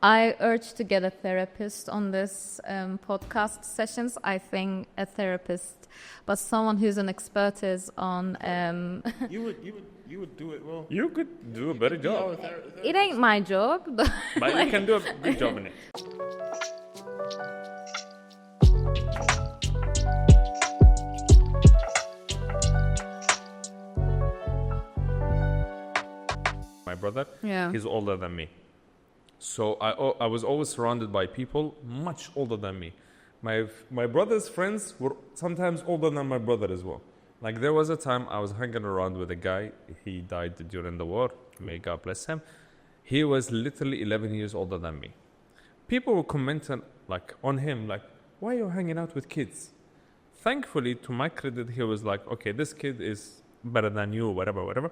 I urge to get a therapist on this podcast sessions. I think a therapist, but someone who's an expertise on. You would do it well. You could do a better job. It ain't my job, but You can do a good job in it. My brother, he's older than me. So I was always surrounded by people much older than me. My brother's friends were sometimes older than my brother as well. Like there was a time I was hanging around with a guy. He died during the war. May God bless him. He was literally 11 years older than me. People were commenting on him, why are you hanging out with kids? Thankfully, to my credit, he was like, okay, this kid is better than you, whatever.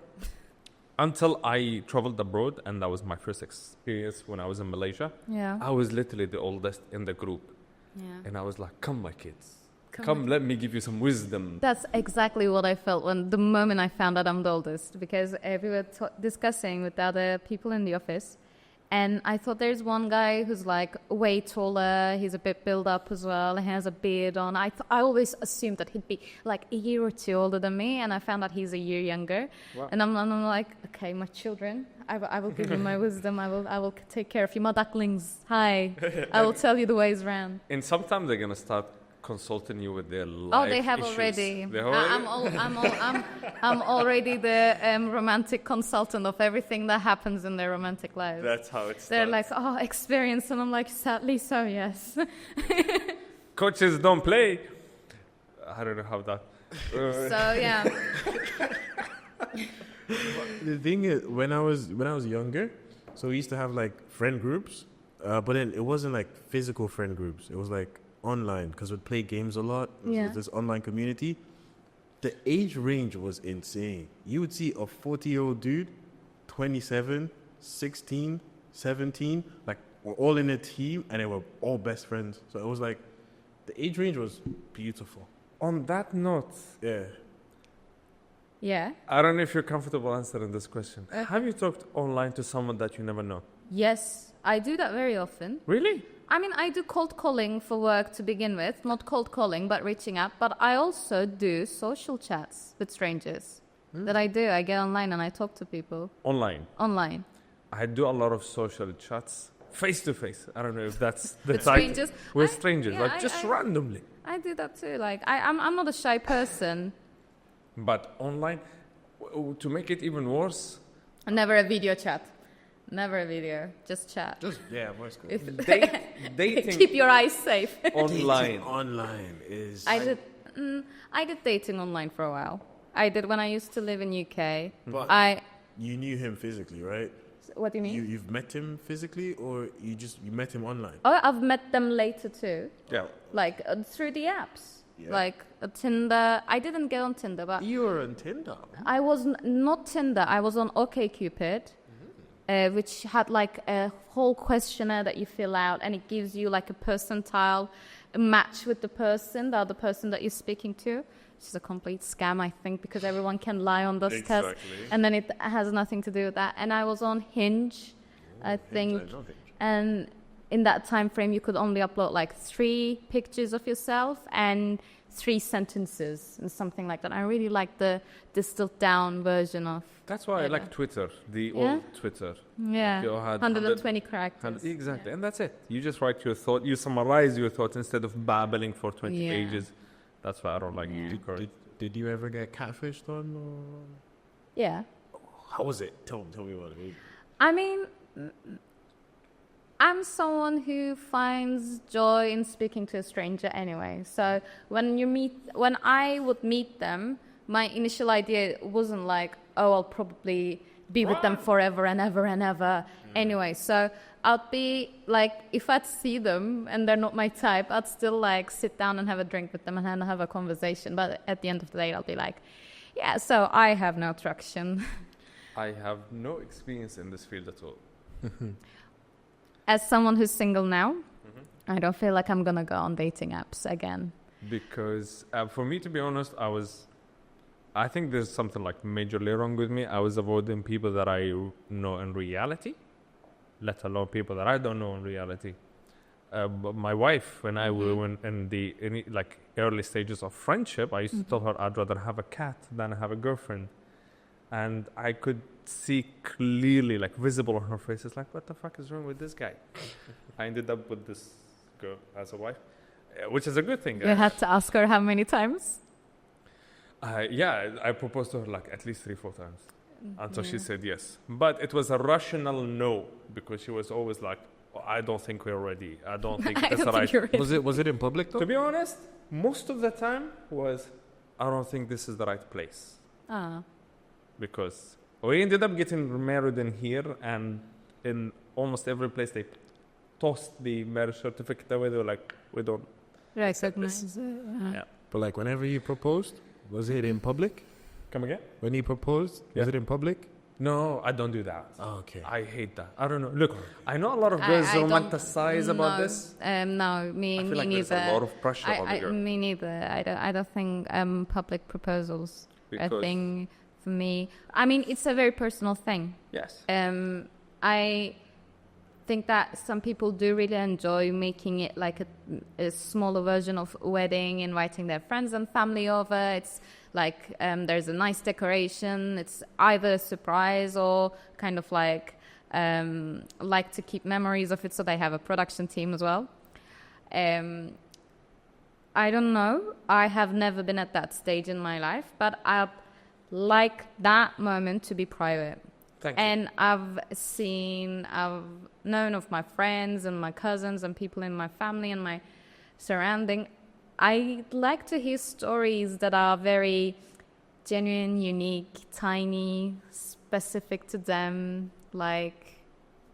Until I traveled abroad, and that was my first experience when I was in Malaysia. Yeah. I was literally the oldest in the group. Yeah. And I was like, come, my kids. Come, let me give you some wisdom. That's exactly what I felt the moment I found out I'm the oldest, because we were discussing with the other people in the office, and I thought there's one guy who's way taller, he's a bit built up as well, he has a beard on. I always assumed that he'd be a year or two older than me, and I found out he's a year younger. Wow. And I'm like, okay, my children, I will give you my wisdom, I will take care of you, my ducklings, hi, I will tell you the ways around. And sometimes they're going to start consulting you with their life Oh, they have issues. already. They have already? I'm already the romantic consultant of everything that happens in their romantic lives. That's how it starts. They're like, oh, experience, and I'm like, sadly, so yes. Coaches don't play. I don't know how that. So yeah. The thing is, when I was younger, so we used to have friend groups, but then it wasn't physical friend groups. It was online, because we'd play games a lot. Yeah. This online community. The age range was insane. You would see a 40-year-old dude, 27, 16, 17, we're all in a team, and they were all best friends. So it was the age range was beautiful. On that note, Yeah. I don't know if you're comfortable answering this question. Have you talked online to someone that you never know? Yes, I do that very often. Really? I mean, I do cold calling for work to begin with. Not cold calling, but reaching out. But I also do social chats with strangers. That I do. I get online and I talk to people. Online? Online. I do a lot of social chats face to face. I don't know if that's the With type. strangers? With strangers, I randomly. I do that too. I'm not a shy person. But online, to make it even worse... Never a video chat. Never a video, just chat. Voice call. Dating Keep your eyes safe. online. Online is... I did dating online for a while. I did when I used to live in UK. But you knew him physically, right? What do you mean? You've met him physically, or you met him online? Oh, I've met them later too. Yeah. Through the apps. Yeah. Tinder. I didn't get on Tinder, but... You were on Tinder? I was not Tinder. I was on OkCupid. Which had a whole questionnaire that you fill out, and it gives you a percentile match with the other person that you're speaking to, which is a complete scam, I think, because everyone can lie on those tests, and then it has nothing to do with that. And I was on Hinge, I think, and in that time frame you could only upload 3 pictures of yourself and 3 sentences and something like that. I really like the distilled down version of... That's why I like Twitter, the old Twitter. Yeah, 120 characters. Exactly, and that's it. You just write your thought, you summarize your thoughts instead of babbling for 20 pages. That's why I don't like Twitter. Did you ever get catfished on? Or? Yeah. How was it? Tell me about it. I mean, I'm someone who finds joy in speaking to a stranger anyway. So when I would meet them, my initial idea wasn't I'll probably be with them forever and ever and ever. Anyway, so I'd be if I'd see them and they're not my type, I'd still sit down and have a drink with them and have a conversation. But at the end of the day, I'll be yeah, so I have no attraction. I have no experience in this field at all. As someone who's single now, I don't feel like I'm going to go on dating apps again. Because for me, to be honest, I think there's something majorly wrong with me. I was avoiding people that I know in reality. let alone people that I don't know in reality. But my wife, when I were in the early stages of friendship, I used to tell her I'd rather have a cat than have a girlfriend. And I could see clearly, like visible on her face, it's like, what the fuck is wrong with this guy? I ended up with this girl as a wife, which is a good thing. You had to ask her how many times? I proposed to her like at least 3-4 times until she said yes. But it was a rational no, because she was always like, I don't think we're ready. I don't think that's right. Was it in public though? To be honest, most of the time was, I don't think this is the right place. Because we ended up getting married in here, and in almost every place they tossed the marriage certificate away. They were like, we don't recognize it. Yeah. But like whenever you proposed, was it in public? Come again? When you proposed, was it in public? No, I don't do that. Oh, okay. I hate that. I don't know. Look, I know a lot of girls romanticize about this. No, me I feel like neither. There's a lot of pressure on the girl. Me neither. I don't think public proposals are a thing for me. I mean, it's a very personal thing. Yes. I think that some people do really enjoy making it like a smaller version of a wedding, inviting their friends and family over. It's like there's a nice decoration. It's either a surprise or kind of like to keep memories of it, so they have a production team as well. I don't know. I have never been at that stage in my life, but I like that moment to be private. Thank you. And I've known of my friends and my cousins and people in my family and my surrounding. I like to hear stories that are very genuine, unique, tiny, specific to them. Like,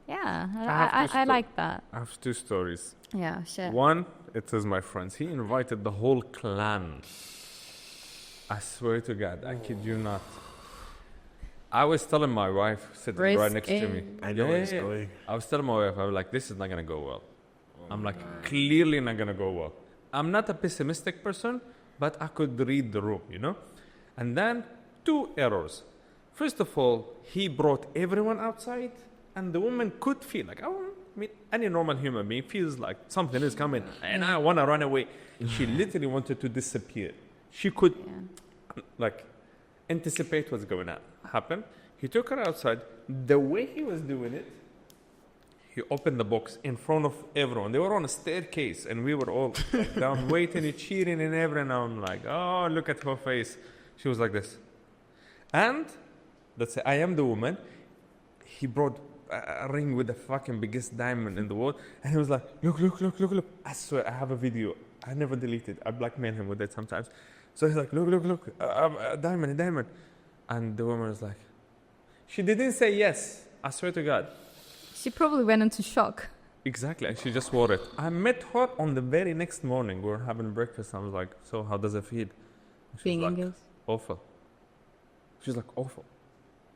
yeah, I like that. I have 2 stories. Yeah, sure. One, it is my friends. He invited the whole clan. I swear to God, I kid you not. I was telling my wife, sitting right next to me. I know where it's going. I was telling my wife, I was like, this is not going to go well. I'm like, clearly not going to go well. I'm not a pessimistic person, but I could read the room, you know? And then 2 errors. First of all, he brought everyone outside, and the woman could feel like, any normal human being feels like something is coming, and I want to run away. She literally wanted to disappear. She could, anticipate what's going to happen. He took her outside. The way he was doing it, he opened the box in front of everyone. They were on a staircase, and we were all down waiting and cheering and everything. I'm like, oh, look at her face. She was like this. And let's say I am the woman. He brought a ring with the fucking biggest diamond in the world, and he was like, look. I swear, I have a video. I never deleted. I blackmail him with it sometimes. So he's like, look, a diamond. And the woman was like, she didn't say yes. I swear to God. She probably went into shock. Exactly, and she just wore it. I met her on the very next morning. We were having breakfast. I was like, so how does it feel? Being engaged? Awful. She's like, awful.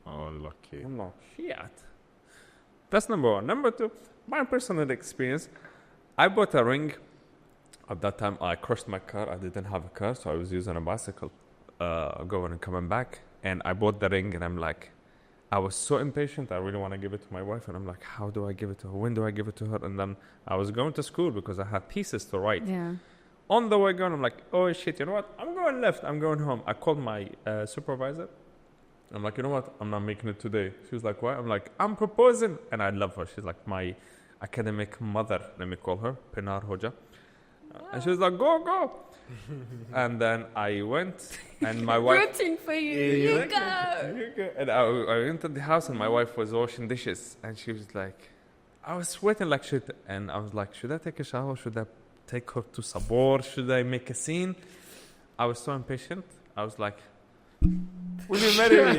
Oh, lucky. I'm like, shit. That's number 1. Number 2, my personal experience. I bought a ring. At that time, I crashed my car. I didn't have a car, so I was using a bicycle, going and coming back. And I bought the ring, and I'm like, I was so impatient. I really want to give it to my wife. And I'm like, how do I give it to her? When do I give it to her? And then I was going to school because I had thesis to write. Yeah. On the way going, I'm like, oh, shit, you know what? I'm going left. I'm going home. I called my supervisor. I'm like, you know what? I'm not making it today. She was like, why? I'm like, I'm proposing. And I love her. She's like my academic mother. Let me call her, Pinar Hoja. And she was like, go. And then I went, and my wife... Rooting for you. You go. And I went to the house, and my wife was washing dishes. And she was like, I was sweating like shit. And I was like, should I take a shower? Should I take her to Sabor? Should I make a scene? I was so impatient. I was like, will you marry me?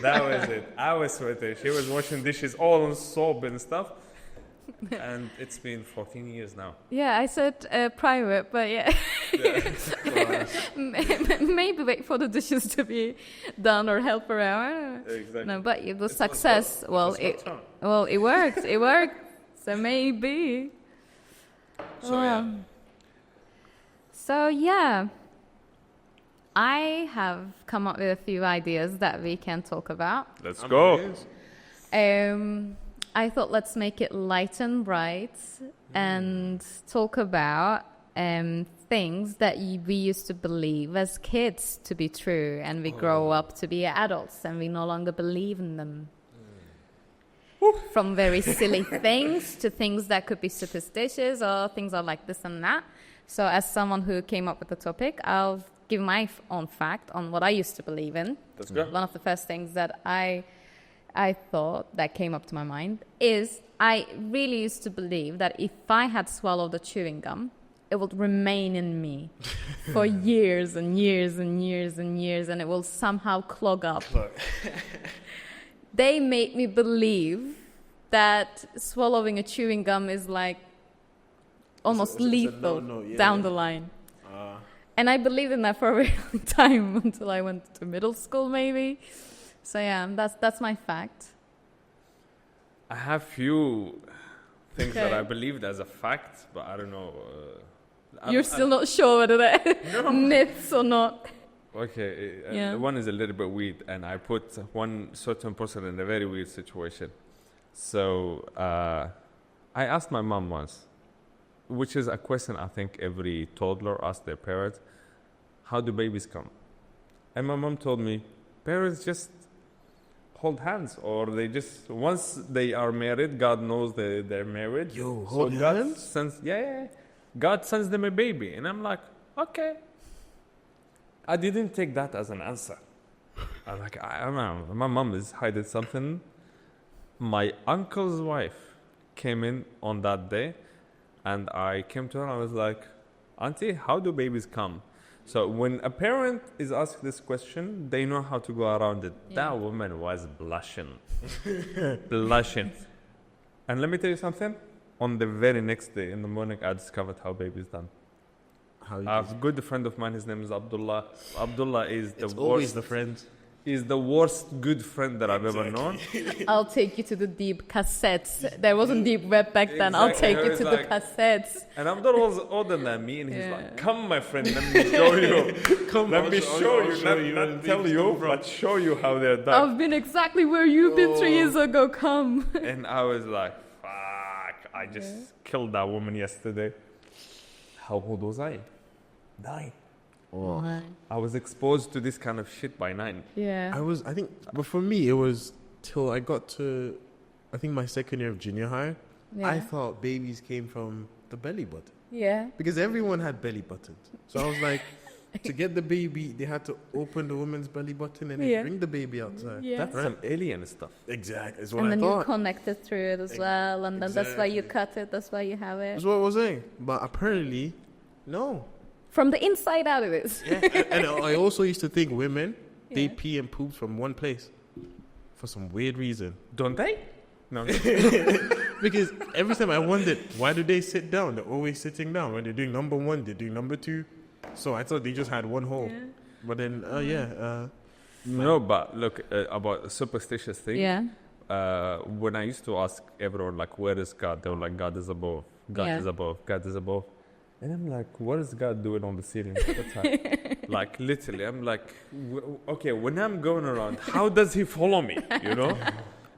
That was it. I was sweating. She was washing dishes all on soap and stuff. And it's been 14 years now. Yeah, I said private, but yeah. Maybe wait for the dishes to be done or help her out. Exactly. No, but it was success. It worked. It worked. So maybe. So yeah. I have come up with a few ideas that we can talk about. Let's go. I thought let's make it light and bright and talk about things that we used to believe as kids to be true, and we grow up to be adults and we no longer believe in them. From very silly things to things that could be superstitious or things are like this and that. So as someone who came up with the topic, I'll give my own fact on what I used to believe in. That's good. One of the first things that I thought that came up to my mind is I really used to believe that if I had swallowed the chewing gum, it would remain in me for years and years and years and years, and it will somehow clog up. They made me believe that swallowing a chewing gum is like almost lethal down the line. And I believed in that for a very long time until I went to middle school, maybe. So yeah, that's my fact. I have few things that I believed as a fact, but I don't know. You're still not sure whether they're myths or not. Okay, one is a little bit weird, and I put one certain person in a very weird situation. So I asked my mom once, which is a question I think every toddler asks their parents, how do babies come? And my mom told me, parents just hold hands, or they just, once they are married, God knows they're married. Hold hands? God sends them a baby. And I'm like, okay. I didn't take that as an answer. I'm like, I don't know. My mom is hiding something. My uncle's wife came in on that day, and I came to her and I was like, Auntie, how do babies come? So when a parent is asked this question, they know how to go around it. Yeah. That woman was blushing. Blushing. And let me tell you something. On the very next day in the morning, I discovered how baby is done. A good friend of mine, his name is Abdullah. Abdullah is the worst. Always the friend. Is the worst good friend that I've ever known. I'll take you to the deep cassettes. There wasn't deep web back then. I'll take you to the cassettes. And Abdullah was older than me, and he's like, come, my friend, let me show you. Let me show you. Not tell you, but show you how they're done. I've been exactly where you've been 3 years ago. Come. And I was like, fuck, I just killed that woman yesterday. How old was I? 9. Oh. I was exposed to this kind of shit by 9. Yeah. I think, but for me, it was till I got to, I think my second year of junior high. Yeah. I thought babies came from the belly button. Yeah. Because everyone had belly buttons. So I was like, to get the baby, they had to open the woman's belly button and bring the baby outside. Yeah. That's some alien stuff. Exactly. Is what and I then thought. You connected through it as well. And then that's why you cut it. That's why you have it. That's what I was saying. But apparently, no. From the inside out it is. Yeah. And I also used to think women, they pee and poop from one place. For some weird reason. Don't they? No. Because every time I wondered, why do they sit down? They're always sitting down. When they're doing number 1, they're doing number 2. So I thought they just had one hole. Yeah. But then, no, but look, about a superstitious thing. Yeah. When I used to ask everyone, like, where is God? They were like, God is above. God is above. God is above. And I'm like, what is God doing on the ceiling? Like, literally, I'm like, okay, when I'm going around, how does he follow me? You know?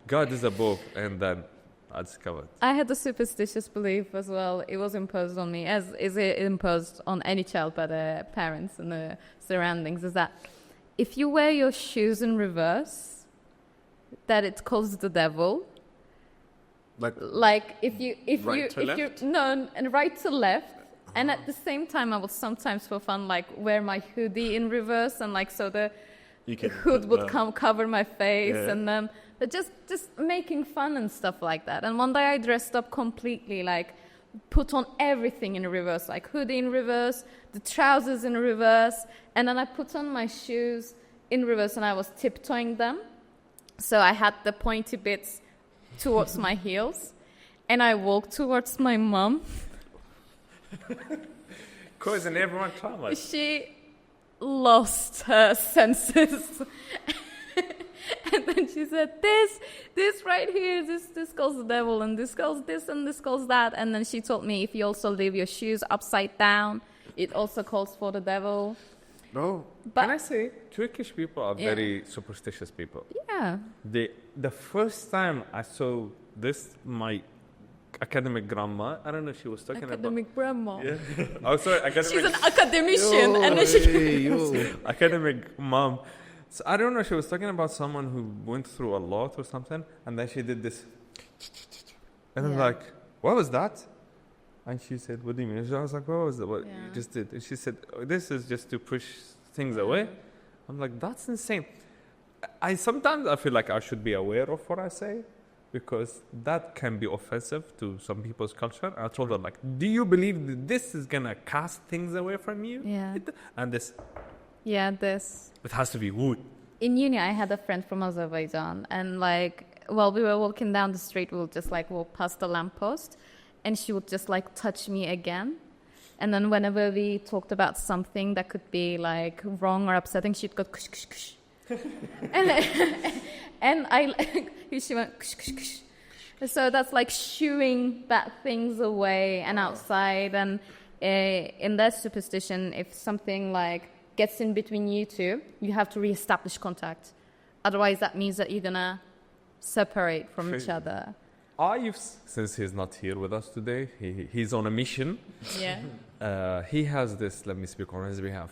God is above. And then I discovered. I had a superstitious belief as well. It was imposed on me, as is it imposed on any child by the parents and the surroundings, is that if you wear your shoes in reverse, that it calls the devil. Like if you and right to left. And at the same time, I would sometimes, for fun, like wear my hoodie in reverse, and like so the hood would cover my face, and then but just making fun and stuff like that. And one day I dressed up completely, like put on everything in reverse, like hoodie in reverse, the trousers in reverse, and then I put on my shoes in reverse, and I was tiptoeing them, so I had the pointy bits towards my heels, and I walked towards my mom. Causing everyone trauma. She lost her senses. And then she said, this right here, this calls the devil, and this calls this, and this calls that. And then she told me, if you also leave your shoes upside down, it also calls for the devil. No. But can I say, Turkish people are very superstitious people. Yeah. The first time I saw this, my academic grandma, I don't know, she was talking Academic grandma. Yeah. Oh, sorry, academic. She's an academician. And then she... Academic mom. So I don't know, she was talking about someone who went through a lot or something, and then she did this. And I'm like, what was that? And she said, what do you mean? I was like, what was that? What you just did? And she said, this is just to push things away. I'm like, that's insane. Sometimes I feel like I should be aware of what I say, because that can be offensive to some people's culture. I told her, like, do you believe that this is going to cast things away from you? Yeah. And this. Yeah, this. It has to be wood. In uni, I had a friend from Azerbaijan, and like, while we were walking down the street, we would just like walk past the lamppost, and she would just like touch me again. And then whenever we talked about something that could be like wrong or upsetting, she'd go kush kush kush. and I like, she went kush kush kush. So that's like shooing bad things away and outside. And in that superstition, if something like gets in between you two, you have to reestablish contact. Otherwise, that means that you're gonna separate from each other. Since he's not here with us today, he's on a mission. Yeah. He has this, let me speak on his behalf,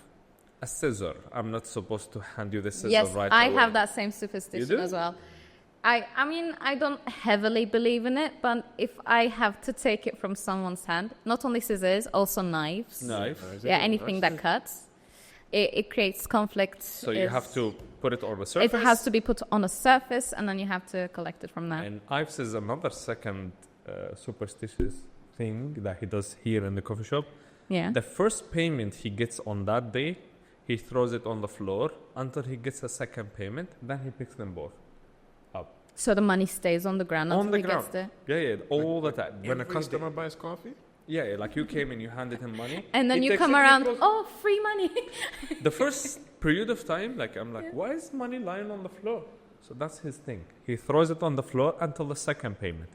a scissor. I'm not supposed to hand you the scissor yes, right I away. have that same superstition as well. I mean, I don't heavily believe in it, but if I have to take it from someone's hand, not only scissors, also knives. Yeah, anything that cuts. It creates conflict. So you have to put it on the surface? It has to be put on a surface, and then you have to collect it from there. And Ives is another second superstitious thing that he does here in the coffee shop. Yeah. The first payment he gets on that day, he throws it on the floor until he gets a second payment. Then he picks them both up. So the money stays on the ground until he gets there? Yeah, all the time. When a customer buys coffee? Yeah, like you came and you handed him money. And then you come around, free money. The first period of time, like I'm like, why is money lying on the floor? So that's his thing. He throws it on the floor until the second payment,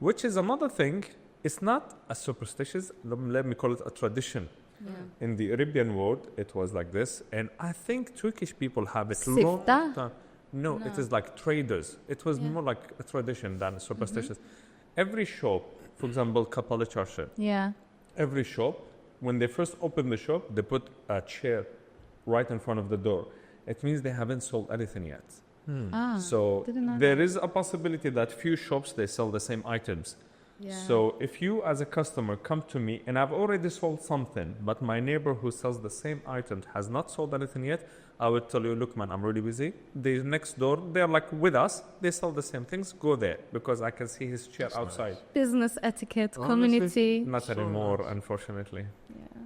which is another thing. It's not a superstitious, let me call it a tradition. Yeah. In the Arabian world, it was like this. And I think Turkish people have it long time. No, it is like traders. It was more like a tradition than superstitious. Every shop, for example, Kapalı Çarşı. Yeah. Every shop, when they first open the shop, they put a chair right in front of the door. It means they haven't sold anything yet. So there is a possibility that few shops, they sell the same items. Yeah. So if you as a customer come to me and I've already sold something, but my neighbor who sells the same item has not sold anything yet, I would tell you, look man, I'm really busy. They're next door, they're like with us, they sell the same things, go there because I can see his chair outside. Nice. Business etiquette, community. Not anymore, unfortunately. Yeah.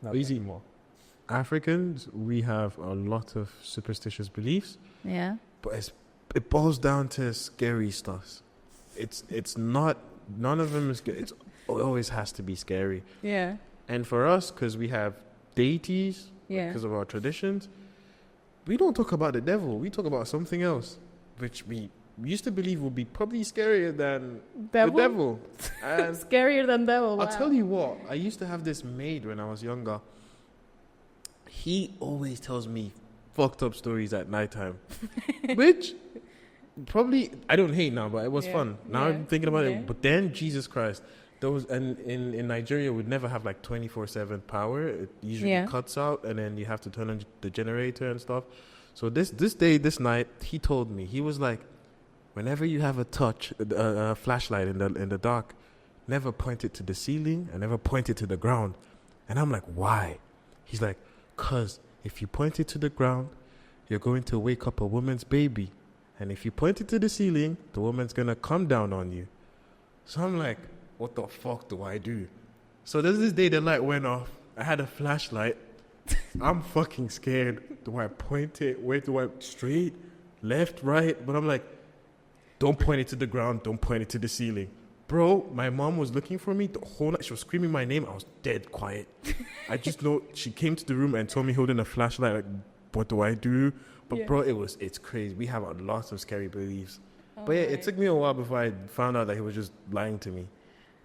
Not easy anymore. Africans, we have a lot of superstitious beliefs. Yeah. But it boils down to scary stuff. It's not, none of them is good. It always has to be scary. Yeah. And for us, because we have deities, because of our traditions, we don't talk about the devil. We talk about something else, which we used to believe would be probably scarier than the devil. And scarier than devil. Wow. I'll tell you what, I used to have this maid when I was younger. He always tells me fucked up stories at nighttime, which probably I don't hate now, but it was fun. Now I'm thinking about it. But then Jesus Christ, those and in Nigeria would never have like 24/7 power. It usually cuts out, and then you have to turn on the generator and stuff. So this night, he told me, he was like, whenever you have a flashlight in the dark, never point it to the ceiling and never point it to the ground. And I'm like, why? He's like, 'cause if you point it to the ground, you're going to wake up a woman's baby. And if you point it to the ceiling, the woman's going to come down on you. So I'm like, what the fuck do I do? So there's this day the light went off. I had a flashlight. I'm fucking scared. Do I point it? Where do I? Straight? Left? Right? But I'm like, don't point it to the ground. Don't point it to the ceiling. Bro, my mom was looking for me the whole night. She was screaming my name. I was dead quiet. I just know she came to the room and saw me holding a flashlight. Like, what do I do? But bro, it's crazy. We have a lot of scary beliefs. But it took me a while before I found out that he was just lying to me.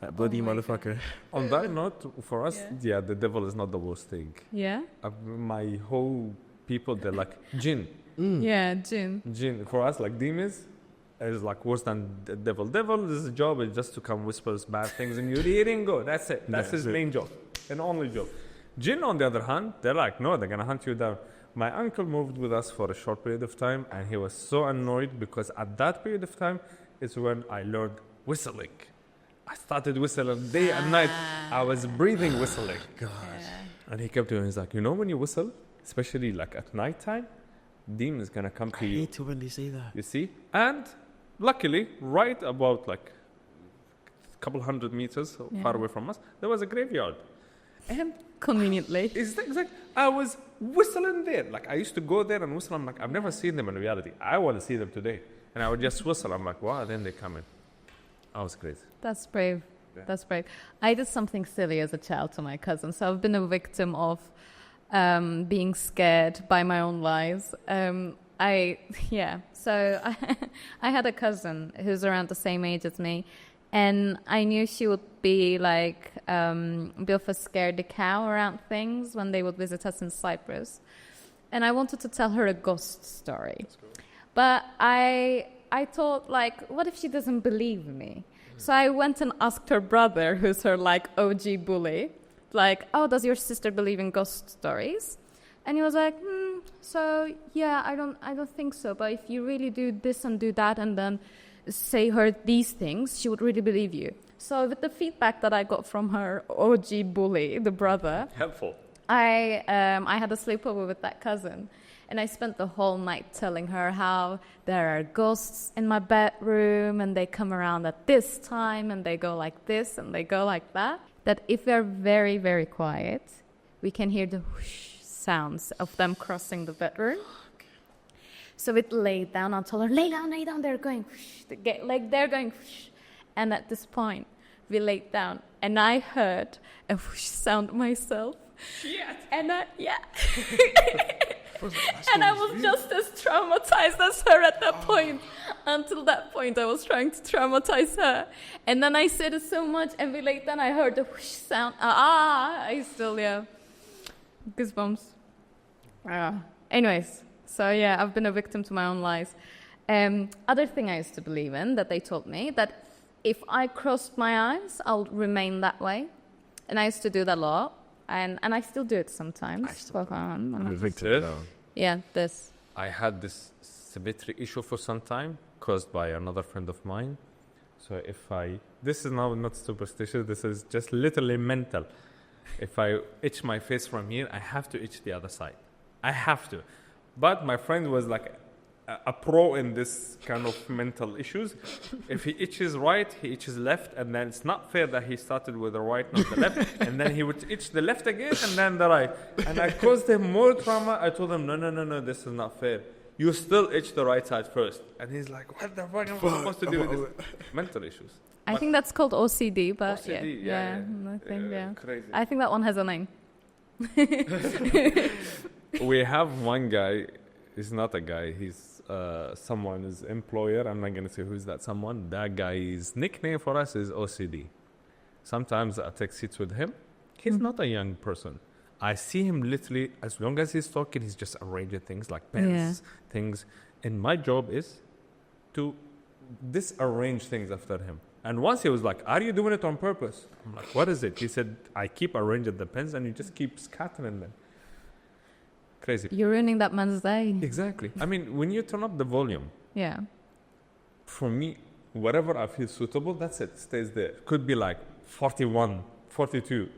That bloody motherfucker. On that note, for us, the devil is not the worst thing. Yeah? My whole people, they're like, Jinn. Yeah, Jinn. Jinn. For us, like demons, is like worse than the devil. Devil, his job is just to come whispers bad things in your ear and go. That's it. That's his main job and only job. Jinn, on the other hand, they're like, no, they're gonna hunt you down. My uncle moved with us for a short period of time, and he was so annoyed because at that period of time is when I learned whistling. I started whistling day and night. I was breathing whistling. Gosh. And he kept doing, he's like, when you whistle, especially like at nighttime, demons gonna come to you. I hate it when they say that. You see? And luckily, right about like a couple 100 meters far away from us, there was a graveyard. And conveniently. I was whistling there. Like, I used to go there and whistle. I'm like, I've never seen them in reality. I want to see them today. And I would just whistle. I'm like, wow, then they come in. I was crazy. That's brave. Yeah. That's brave. I did something silly as a child to my cousin. So I've been a victim of being scared by my own lies. So I had a cousin who's around the same age as me. And I knew she would be like a bit of a scaredy cow around things when they would visit us in Cyprus. And I wanted to tell her a ghost story. That's cool. But I thought, like, what if she doesn't believe me? So I went and asked her brother, who's her, like, OG bully, like, oh, does your sister believe in ghost stories? And he was like, so, yeah, I don't think so. But if you really do this and do that and then say her these things, she would really believe you. So with the feedback that I got from her OG bully, the brother, helpful. I had a sleepover with that cousin, and I spent the whole night telling her how there are ghosts in my bedroom, and they come around at this time, and they go like this, and they go like that. That if we're very, very quiet, we can hear the whoosh sounds of them crossing the bedroom. So we laid down. I told her, lay down. They're going whoosh. They're going whoosh. And at this point, we laid down. And I heard a whoosh sound myself. Shit. And I was just as traumatized as her at that point. Until that point, I was trying to traumatize her. And then I said it so much, and we laid down. I heard the whoosh sound. I still, goosebumps. Anyways. So, I've been a victim to my own lies. Other thing I used to believe in that they told me, that if I crossed my eyes, I'll remain that way. And I used to do that a lot. And I still do it sometimes. I'm a victim. Yeah, this. I had this symmetry issue for some time caused by another friend of mine. So this is now not superstitious, this is just literally mental. If I itch my face from here, I have to itch the other side. I have to. But my friend was like a pro in this kind of mental issues. If he itches right, he itches left, and then it's not fair that he started with the right, not the left, and then he would itch the left again, and then the right. And I caused him more trauma. I told him, no, this is not fair. You still itch the right side first. And he's like, what the fuck am I supposed to do with this? Mental issues. I think that's called OCD, but OCD, crazy. I think that one has a name. We have one guy, he's not a guy, he's someone's employer. I'm not going to say who's that someone. That guy's nickname for us is OCD. Sometimes I take seats with him. He's not a young person. I see him literally, as long as he's talking, he's just arranging things like pens, things. And my job is to disarrange things after him. And once he was like, are you doing it on purpose? I'm like, what is it? He said, I keep arranging the pens and you just keep scattering them. Crazy. You're ruining that man's day. Exactly. I mean, when you turn up the volume, for me, whatever I feel suitable, that's it, stays there. Could be like 41, 42.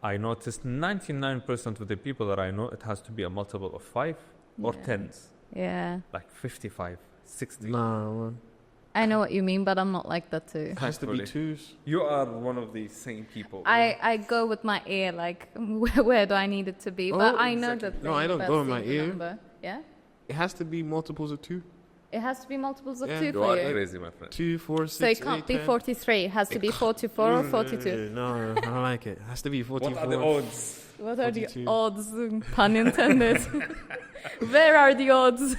I noticed 99% of the people that I know, it has to be a multiple of 5 or 10s. Yeah. Like 55, 60. No. I know what you mean, but I'm not like that too. It has to be 2s. You are one of the same people. I go with my ear, like, where do I need it to be? But I know that. No, I don't go with my ear. Number. Yeah? It has to be multiples of 2. It has to be multiples of 2 You for are you. crazy, my friend. 2, 4, 6, So it can't be 43. It has to be 44 or 42. No, I don't like it. It has to be 44. What are the odds? What are 42. the odds? Pun intended. Where are the odds?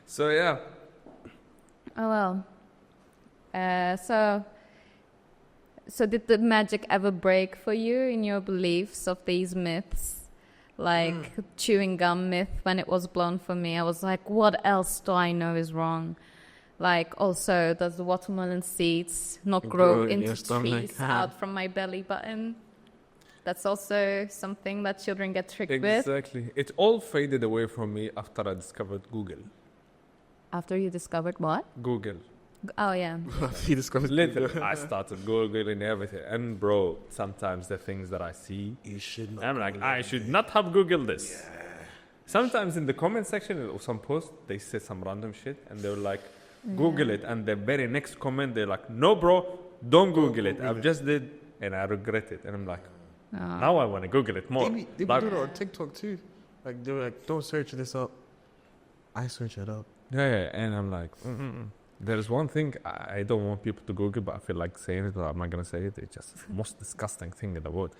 So, yeah. Oh, well. So did the magic ever break for you in your beliefs of these myths like chewing gum myth when it was blown for me. I was like, what else do I know is wrong? Like, also, does the watermelon seeds not grow into trees out from my belly button? That's also something that children get tricked with. Exactly. It all faded away from me after I discovered Google. After you discovered what? Google. Oh, yeah. He discovered Literally, I started Googling everything. And bro, sometimes the things that I see, you should not. I'm like, I should not have Googled this. Yeah. Sometimes in the comment section of some post, they say some random shit and they're like, Google it. And the very next comment, they're like, no, bro, don't Google it. I've just did and I regret it. And I'm like, now I want to Google it more. They like, do it on TikTok too. Like, they're like, don't search this up. I search it up. Yeah. And I'm like, there's one thing I don't want people to Google, but I feel like saying it, but I'm not going to say it. It's just the most disgusting thing in the world.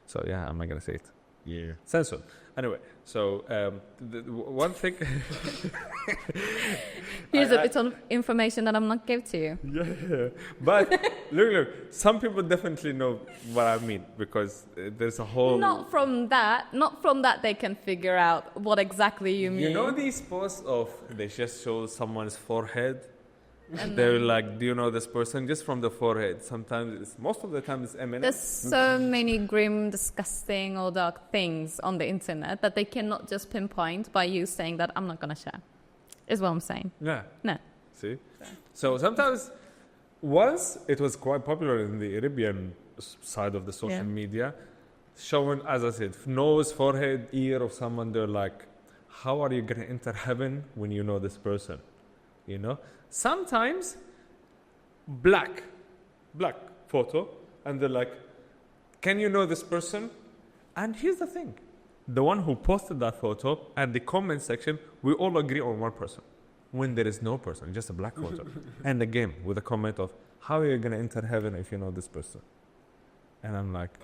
So, yeah, I'm not going to say it. Yeah. Censored. Anyway, so the one thing... Here's a bit of information that I'm not give to you. Yeah. But, look, some people definitely know what I mean, because there's a whole... Not from that they can figure out what exactly you mean. You know these posts of, they just show someone's forehead? And they're like, do you know this person? Just from the forehead. Most of the time it's M&M. There's so many grim, disgusting or dark things on the internet that they cannot just pinpoint by you saying that I'm not going to share. Is what I'm saying. Yeah. No. See? So sometimes, once it was quite popular in the Arabian side of the social media, showing, as I said, nose, forehead, ear of someone, they're like, how are you going to enter heaven when you know this person? You know? Sometimes black photo, and they're like, can you know this person? And here's the thing, the one who posted that photo and the comment section, we all agree on one person when there is no person, just a black photo. And again with a comment of, how are you going to enter heaven if you know this person? And I'm like,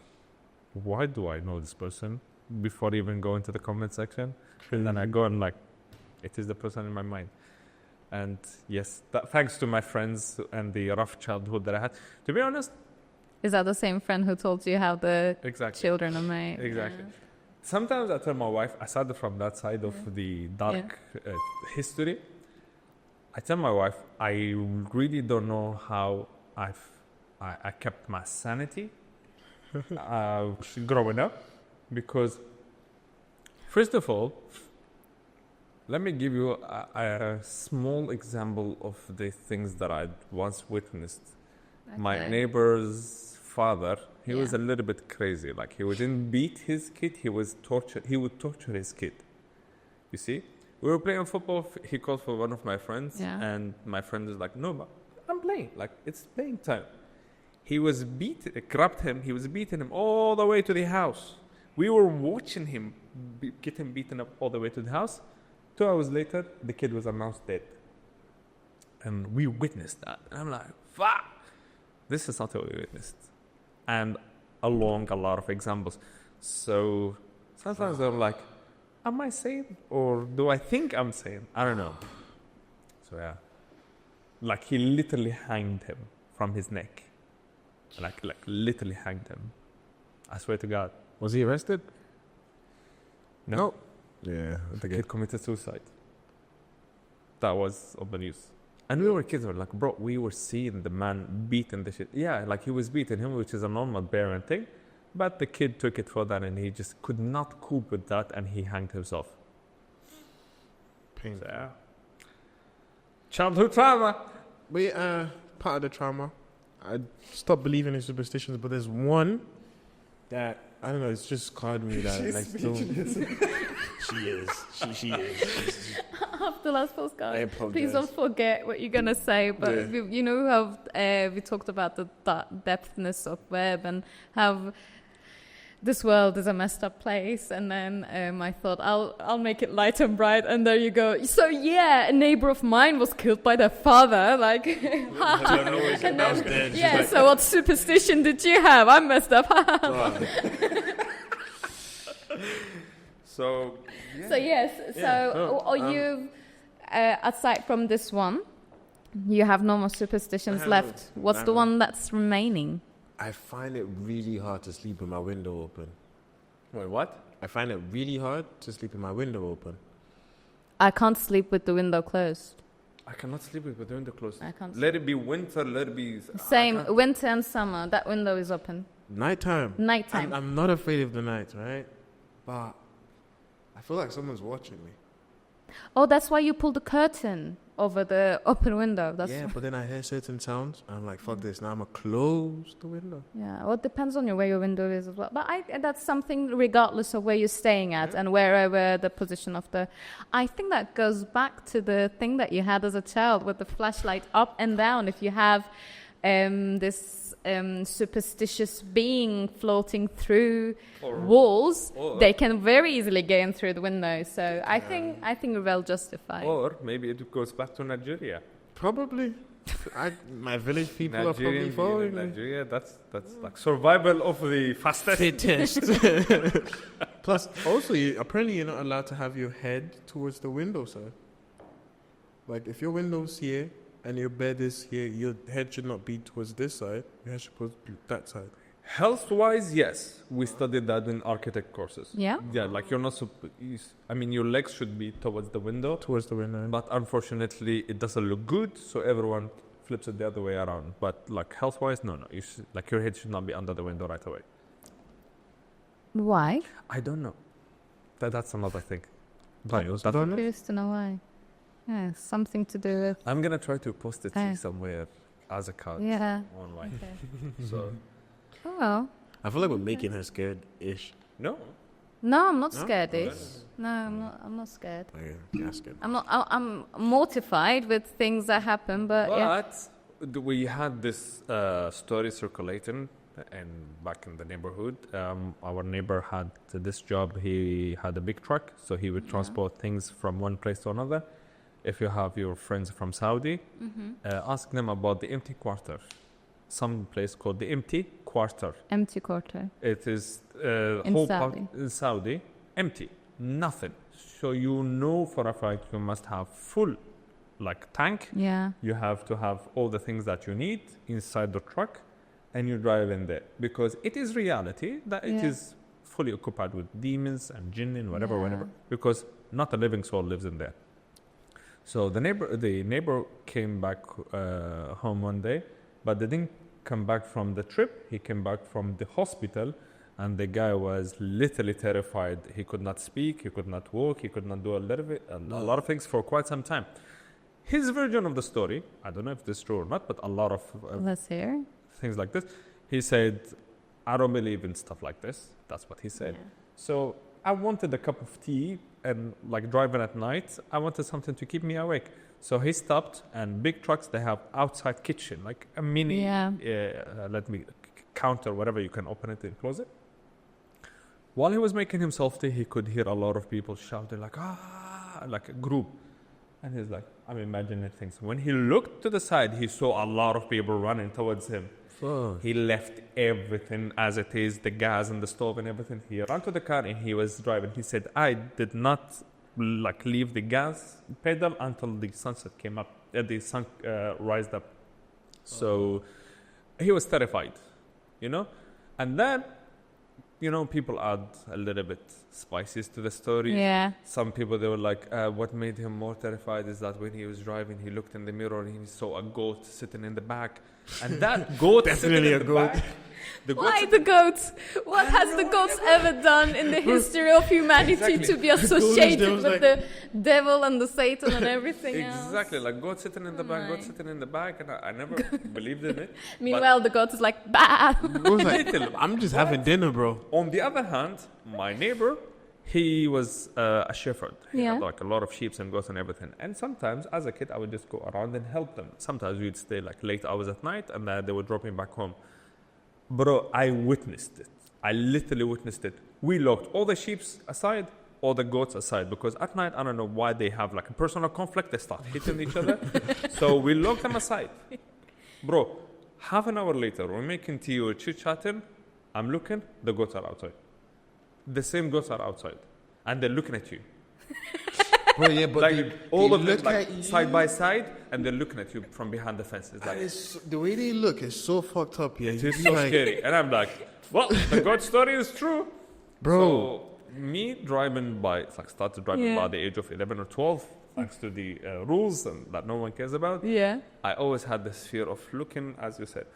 why do I know this person before even going to the comment section? And then I go and like, it is the person in my mind. And yes, thanks to my friends and the rough childhood that I had. To be honest... Is that the same friend who told you how the children are made? Exactly. Yeah. Sometimes I tell my wife, aside from that side of the dark history, I tell my wife, I really don't know how I kept my sanity growing up. Because, first of all, let me give you a small example of the things that I once witnessed. Okay. My neighbor's father, he was a little bit crazy. Like, he wouldn't beat his kid, he would torture his kid. You see? We were playing football, he called for one of my friends, and my friend was like, no, but I'm playing. Like, it's playing time. He was grabbed him, he was beating him all the way to the house. We were watching him get him beaten up all the way to the house. 2 hours later, the kid was announced dead. And we witnessed that. And I'm like, fuck! This is not what we witnessed. And along a lot of examples. So sometimes I'm like, am I sane? Or do I think I'm sane? I don't know. So yeah. Like, he literally hanged him from his neck. Like literally hanged him. I swear to God. Was he arrested? No. Yeah, the kid committed suicide. That was on the news. And we were kids, we were like, bro, we were seeing the man beating the shit. Yeah, like he was beating him, which is a normal parenting. But the kid took it for that and he just could not cope with that and he hanged himself. Pain. So, yeah. Childhood trauma. Part of the trauma. I stopped believing in superstitions, but there's one that, I don't know, it's just scarred me that like still. She is. After last postcard, please don't forget what you're gonna say. But you know how we talked about the depthness of web and how this world is a messed up place, and then I thought I'll make it light and bright, and there you go. So yeah, a neighbor of mine was killed by their father. Like, and then, yeah. So what superstition did you have? I'm messed up. So yes. So you, aside from this one, you have no more superstitions left. What's the one that's remaining? I find it really hard to sleep with my window open. Wait, what? I find it really hard to sleep with my window open. I can't sleep with the window closed. I cannot sleep with the window closed. I can't. Let it be winter, let it be... Same, winter and summer, that window is open. Nighttime. I'm not afraid of the night, right? But I feel like someone's watching me. Oh, that's why you pull the curtain over the open window. But then I hear certain sounds. And I'm like, fuck this. Now I'm going to close the window. Yeah, well, it depends on where your window is as well. But that's something regardless of where you're staying at and wherever the position of the... I think that goes back to the thing that you had as a child with the flashlight up and down. If you have this... superstitious being floating through walls, they can very easily get in through the window. So I think we're well justified. Or maybe it goes back to Nigeria. Probably. My village people are probably following me. Nigeria, that's like survival of the fittest. Plus, also, apparently you're not allowed to have your head towards the window, sir. Like if your window's here, and your bed is here, your head should not be towards this side. Your head should supposed to be that side. Health-wise, yes. We studied that in architect courses. Yeah? Yeah, like you're not... your legs should be towards the window. Towards the window. But unfortunately, it doesn't look good, so everyone flips it the other way around. But like health-wise, no. Your head should not be under the window right away. Why? I don't know. That's another thing. I'm curious to know why. Yeah, something to do with... I'm going to try to post it somewhere as a card online. Okay. So. Oh, well. I feel like we're making her scared-ish. No. No, I'm not scared-ish. No, I'm not scared. Yeah, scared. I'm mortified with things that happen, but we had this story circulating and back in the neighborhood. Our neighbor had this job. He had a big truck, so he would transport things from one place to another. If you have your friends from Saudi, ask them about the empty quarter. Some place called the empty quarter. Empty quarter. It is in Saudi. In Saudi, empty, nothing. So you know for a fact you must have full, tank. Yeah. You have to have all the things that you need inside the truck, and you drive in there because it is reality that it is fully occupied with demons and jinn and whatever, because not a living soul lives in there. So the neighbor came back home one day, but they didn't come back from the trip. He came back from the hospital, and the guy was literally terrified. He could not speak, he could not walk, he could not do a lot of things for quite some time. His version of the story, I don't know if this is true or not, but a lot of let's hear things like this. He said, "I don't believe in stuff like this." That's what he said. Yeah. So I wanted a cup of tea. And driving at night, I wanted something to keep me awake. So he stopped, and big trucks, they have outside kitchen, like a mini counter, whatever, you can open it and close it. While he was making himself tea, he could hear a lot of people shouting like a group. And he's like, I'm imagining things. When he looked to the side, he saw a lot of people running towards him. Fuck. He left everything as it is, the gas and the stove and everything. He ran to the car and he was driving. He said, I did not leave the gas pedal until the sunset came up, the sun rised up. So he was terrified, And then, people add a little bit spices to the story. Yeah. Some people, they were like, what made him more terrified is that when he was driving, he looked in the mirror and he saw a goat sitting in the back. And that goat definitely a goat. Why the goats? What has the goats ever done in the history of humanity to be associated with the devil and the Satan and everything else? Exactly, goat sitting in the back, goat sitting in the back, and I never believed in it. Meanwhile, the goat is like, bah! I'm just having dinner, bro. On the other hand, my neighbor, he was a shepherd. He had a lot of sheep and goats and everything. And sometimes, as a kid, I would just go around and help them. Sometimes we'd stay late hours at night, and they would drop me back home. Bro, I witnessed it. I literally witnessed it. We locked all the sheep aside, all the goats aside, because at night, I don't know why they have a personal conflict. They start hitting each other. So we locked them aside. Bro, half an hour later, we're making tea or chit-chatting. I'm looking, the goats are outside. The same goats are outside. And they're looking at you. Bro, yeah, but all of them side by side, and they're looking at you from behind the fence. It's the way they look is so fucked up. Yeah, it's so scary. And I'm like, well, the God story is true. Bro, me driving by, started driving by the age of 11 or 12, thanks to the rules and that no one cares about. Yeah. I always had this fear of looking, as you said,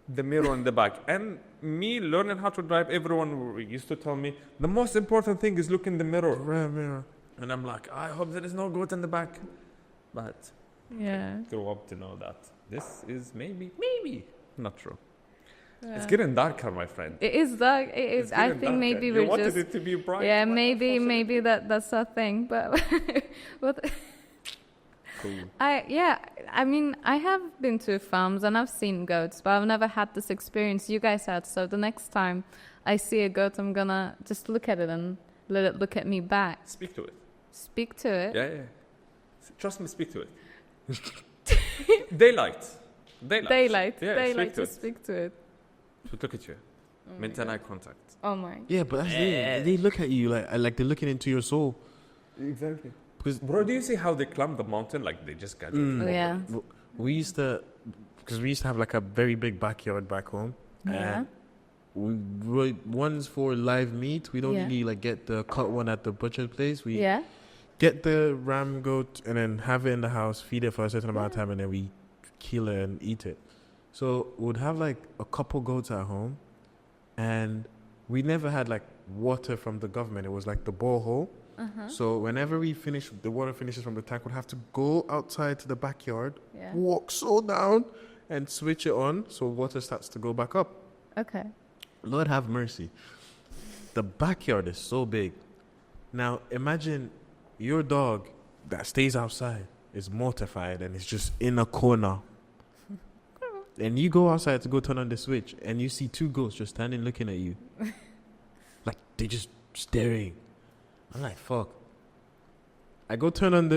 the mirror in the back. And me learning how to drive, everyone used to tell me, the most important thing is look in the mirror. And I'm like, I hope there is no goat in the back. But I grew up to know that this is maybe not true. Yeah. It's getting darker, my friend. It is dark. It is. I think darker. Maybe we wanted it to be bright. Yeah, maybe that's our thing. But cool. I mean, I have been to farms and I've seen goats, but I've never had this experience you guys had. So the next time I see a goat, I'm gonna just look at it and let it look at me back. Speak to it. Speak to it. Yeah. Trust me, speak to it. Daylight. Yeah, they like to speak to it. To look at you. Maintain eye contact. Oh my. Yeah, but that's they look at you like they're looking into your soul. Exactly. Bro, do you see how they climb the mountain? Like they just got yeah. We used to have like a very big backyard back home. Yeah. And one's for live meat. We don't really like get the cut one at the butcher place. We get the ram goat and then have it in the house, feed it for a certain amount of time, and then we kill it and eat it. So we'd have like a couple goats at home, and we never had like water from the government. It was like the borehole. So whenever the water finishes from the tank, we'd have to go outside to the backyard, walk so down, and switch it on so water starts to go back up. Okay. Lord have mercy. The backyard is so big. Now imagine your dog that stays outside is mortified and is just in a corner. And you go outside to go turn on the switch and you see two goats just standing looking at you. Like they just staring. I'm like, fuck. I go turn on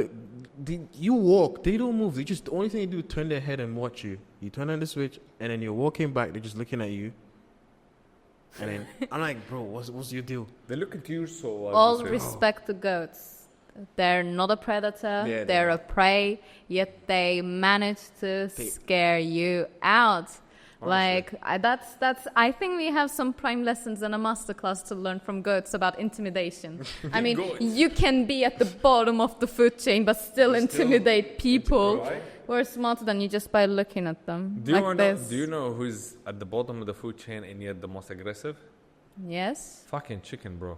you walk, they don't move. The only thing they do is turn their head and watch you. You turn on the switch and then you're walking back, they're just looking at you. And then I'm like, bro, what's your deal? They look into your soul. All respect to goats. They're not a predator. They're a prey. Yet they manage to scare you out. Honestly. Like that's. I think we have some prime lessons and a masterclass to learn from goats about intimidation. I mean, you can be at the bottom of the food chain, but still intimidate people who are smarter than you just by looking at them. Do you know who's at the bottom of the food chain and yet the most aggressive? Yes. Fucking chicken, bro.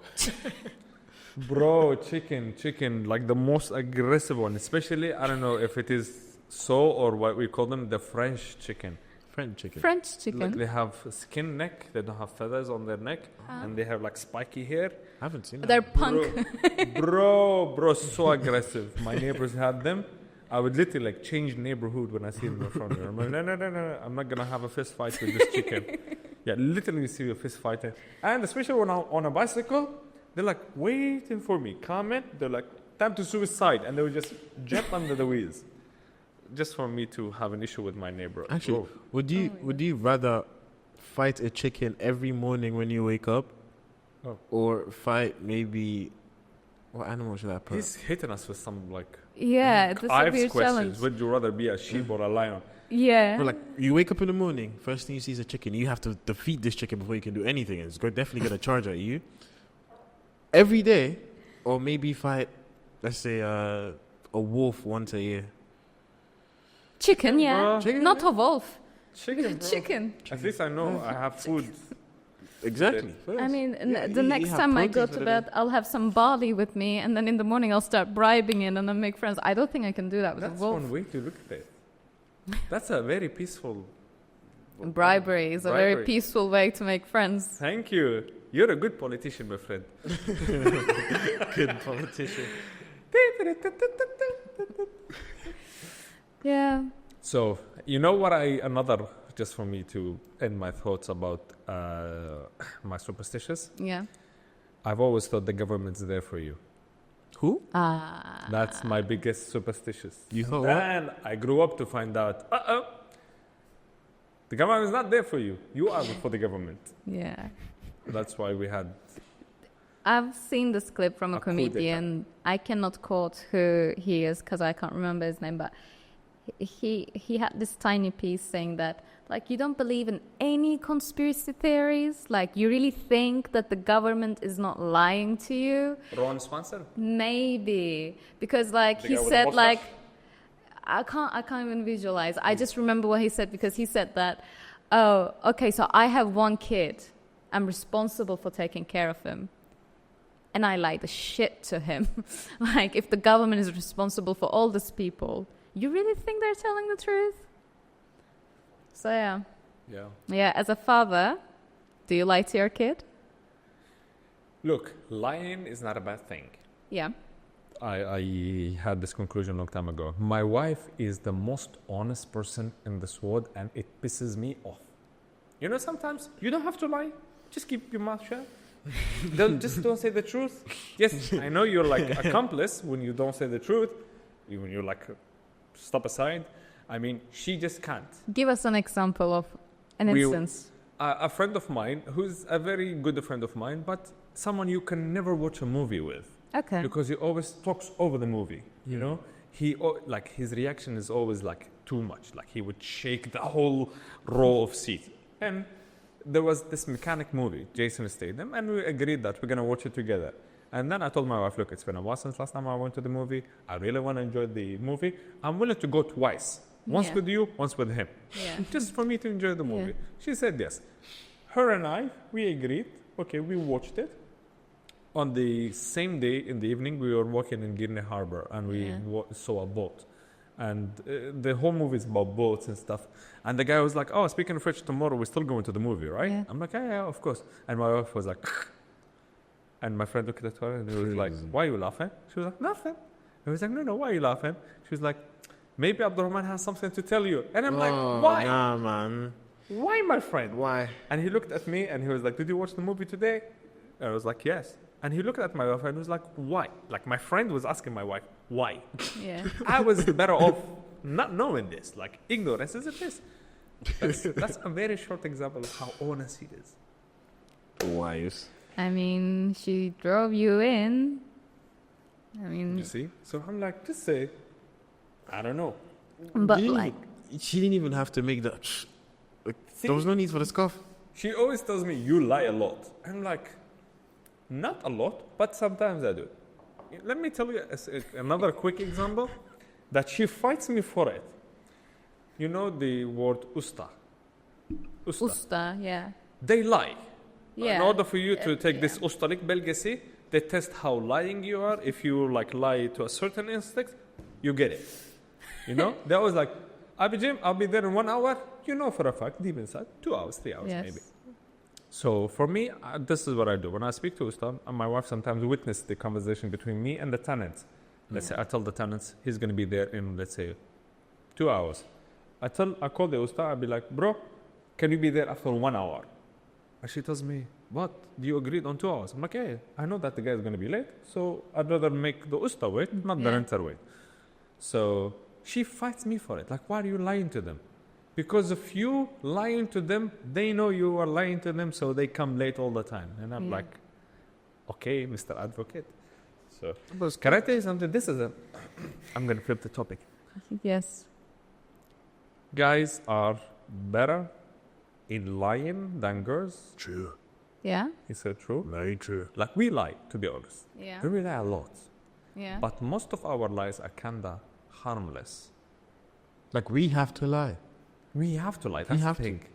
Bro, chicken, like the most aggressive one. Especially, I don't know if it is or what we call them, the French chicken. French chicken. Like they have skin neck. They don't have feathers on their neck, and they have like spiky hair. I haven't seen that. They're punk. Bro, so aggressive. My neighbors had them. I would literally like change neighborhood when I see them in front of me. I'm like, no. I'm not gonna have a fist fight with this chicken. Yeah, literally see a fist fight, and especially when I'm on a bicycle, they're like waiting for me. Comment. They're like, time to suicide, and they would just jump under the wheels. Just for me to have an issue with my neighbor. Actually, would you rather fight a chicken every morning when you wake up, or fight maybe what animal should I put? He's hitting us with some like this would be a questions. Challenge. Would you rather be a sheep or a lion? Yeah. Or like you wake up in the morning, first thing you see is a chicken. You have to defeat this chicken before you can do anything. It's definitely gonna charge at you every day, or maybe fight, let's say a wolf once a year. Chicken, yeah. Chicken, not a wolf. Chicken, bro. Chicken. At least I know I have food. Exactly. I mean, the next time I go to bed, I'll have some barley with me, and then in the morning I'll start bribing it and then make friends. I don't think I can do that with a wolf. That's one way to look at it. That's a very peaceful... Bribery is a very peaceful way to make friends. Thank you. You're a good politician, my friend. Good politician. Yeah. So, you know what just for me to end my thoughts about my superstitions? Yeah. I've always thought the government's there for you. Who? That's my biggest superstition. You thought and what? I grew up to find out, the government is not there for you. You are for the government. Yeah. That's why we had... I've seen this clip from a comedian. I cannot quote who he is because I can't remember his name, but he had this tiny piece saying that, like, you don't believe in any conspiracy theories? Like, you really think that the government is not lying to you? Ron Swanson? Maybe. Because, like, he said, like, I can't even visualize. I just remember what he said, because he said that, oh, okay, so I have one kid. I'm responsible for taking care of him. And I lie the shit to him. Like, if the government is responsible for all these people, you really think they're telling the truth? So, yeah. Yeah, as a father, do you lie to your kid? Look, lying is not a bad thing. Yeah. I had this conclusion a long time ago. My wife is the most honest person in this world, and it pisses me off. You know, sometimes you don't have to lie. Just keep your mouth shut. Don't say the truth. Yes, I know you're like accomplice when you don't say the truth. When you're like, step aside. I mean, she just can't. Give us an example of an instance. A friend of mine, who's a very good friend of mine, but someone you can never watch a movie with. Okay. Because he always talks over the movie, you know? His reaction is always like too much. Like, he would shake the whole row of seats. And there was this mechanic movie, Jason Statham, and we agreed that we're going to watch it together. And then I told my wife, look, it's been a while since last time I went to the movie. I really want to enjoy the movie. I'm willing to go twice. Once with you, once with him. Yeah. Just for me to enjoy the movie. Yeah. She said yes. Her and I, we agreed. Okay, we watched it. On the same day in the evening, we were walking in Girne Harbor, and we saw a boat. And the whole movie is about boats and stuff. And the guy was like, oh, speaking of which, tomorrow we're still going to the movie, right? Yeah. I'm like, yeah, of course. And my wife was like, and my friend looked at her and he was like, why are you laughing? She was like, nothing. And he was like, no, why are you laughing? She was like, maybe Abdurrahman has something to tell you. And I'm like, why? Nah, man. Why, my friend? Why? And he looked at me and he was like, did you watch the movie today? And I was like, yes. And he looked at my wife and was like, why? Like, my friend was asking my wife, why? Yeah. I was better off not knowing this. Like, ignorance is a piss. That's a very short example of how honest he is. Wise. I mean, she drove you in. I mean... You see? So I'm like, just say, I don't know. But she didn't even have to make that... there was no need for the scoff. She always tells me, you lie a lot. I'm like, not a lot, but sometimes I do. Let me tell you another quick example that she fights me for it. You know the word usta? Usta, yeah. They lie. Yeah. In order for you to take this ustalik belgesi, they test how lying you are. If you like lie to a certain instinct, you get it. You know? They always like, Abijim, I'll be there in 1 hour. You know for a fact, deep inside, 2 hours, 3 hours maybe. So for me, this is what I do. When I speak to Usta, my wife sometimes witnesses the conversation between me and the tenants. Let's say I tell the tenants he's going to be there in, let's say, 2 hours. I call the Usta, I'll be like, bro, can you be there after 1 hour? And she tells me, what? Do you agreed on 2 hours? I'm like, yeah, I know that the guy is going to be late, so I'd rather make the Usta wait, not the renter wait. So she fights me for it. Like, why are you lying to them? Because if you lying to them, they know you are lying to them, so they come late all the time. And I'm like, okay, Mr. Advocate. So, can I tell you something? I'm going to flip the topic. Yes. Guys are better in lying than girls. True. Yeah? Is that true? Very true. Like, we lie, to be honest. Yeah. We lie a lot. Yeah. But most of our lies are kinda harmless. Like, we have to lie. We have to lie. That's the thing.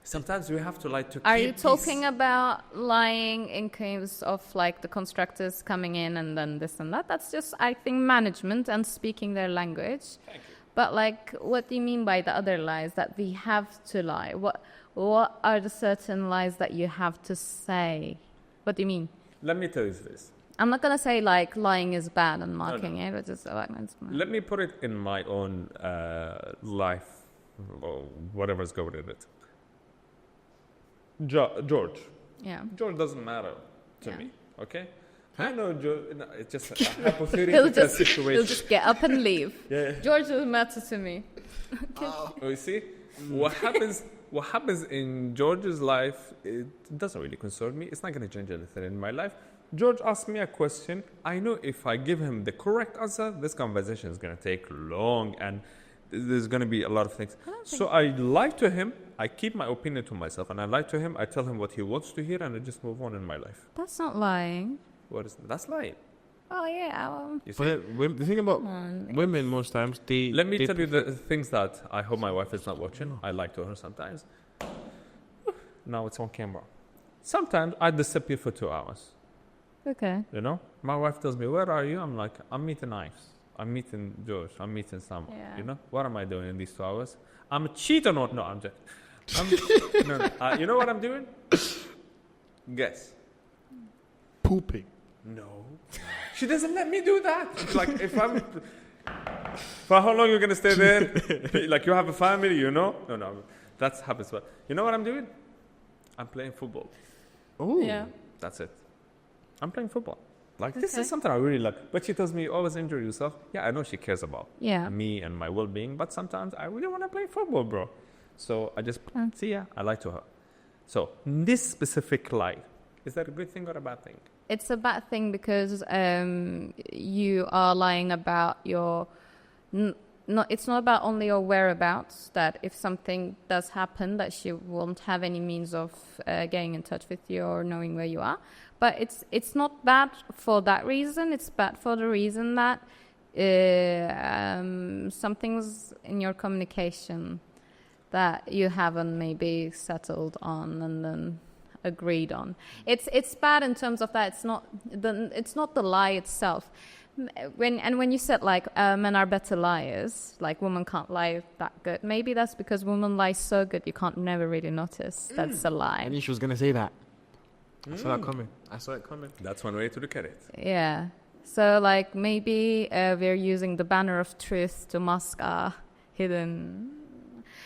Sometimes we have to lie to keep Are you talking about lying in case of like the constructors coming in and then this and that? That's just, I think, management and speaking their language. Thank you. But like, what do you mean by the other lies that we have to lie? What are the certain lies that you have to say? What do you mean? Let me tell you this. I'm not going to say like lying is bad and mocking it, but just like... Let me put it in my own life, or whatever's going in it. George. Yeah. George doesn't matter to me, okay? I know George, it's just a hypothetical situation. He'll just get up and leave. Yeah. George doesn't matter to me. You see, what happens in George's life, it doesn't really concern me. It's not going to change anything in my life. George asked me a question. I know if I give him the correct answer, this conversation is going to take long, and there's going to be a lot of things. So I lie to him. I keep my opinion to myself, and I lie to him. I tell him what he wants to hear, and I just move on in my life. That's not lying. That's lying. Oh, yeah. But the thing about women, most times, Let me tell you the things that I hope my wife is not watching. I lie to her sometimes. Now it's on camera. Sometimes I disappear for 2 hours. Okay. You know? My wife tells me, where are you? I'm like, I'm meeting Ives. I'm meeting George. I'm meeting someone. Yeah. You know? What am I doing in these 2 hours? I'm cheating or no? I'm just... no. You know what I'm doing? Guess. Pooping. No. She doesn't let me do that. Like, if I'm... For how long are you going to stay there? Like, you have a family, you know? No. That happens. But you know what I'm doing? I'm playing football. Oh. Yeah. That's it. I'm playing football. Like, this is something I really like. But she tells me, always injure yourself. Yeah, I know she cares about me and my well-being. But sometimes I really want to play football, bro. So I just, see ya. I lie to her. So this specific lie, is that a good thing or a bad thing? It's a bad thing because you are lying about your... it's not about only your whereabouts, that if something does happen, that she won't have any means of getting in touch with you or knowing where you are. But it's not bad for that reason. It's bad for the reason that something's in your communication that you haven't maybe settled on and then agreed on. It's bad in terms of that. It's not the lie itself. When you said like men are better liars, like women can't lie that good. Maybe that's because women lie so good you can't never really notice that's a lie. I knew she was gonna say that. I saw it coming. That's one way to look at it. Yeah. So like maybe we're using the banner of truth to mask our hidden.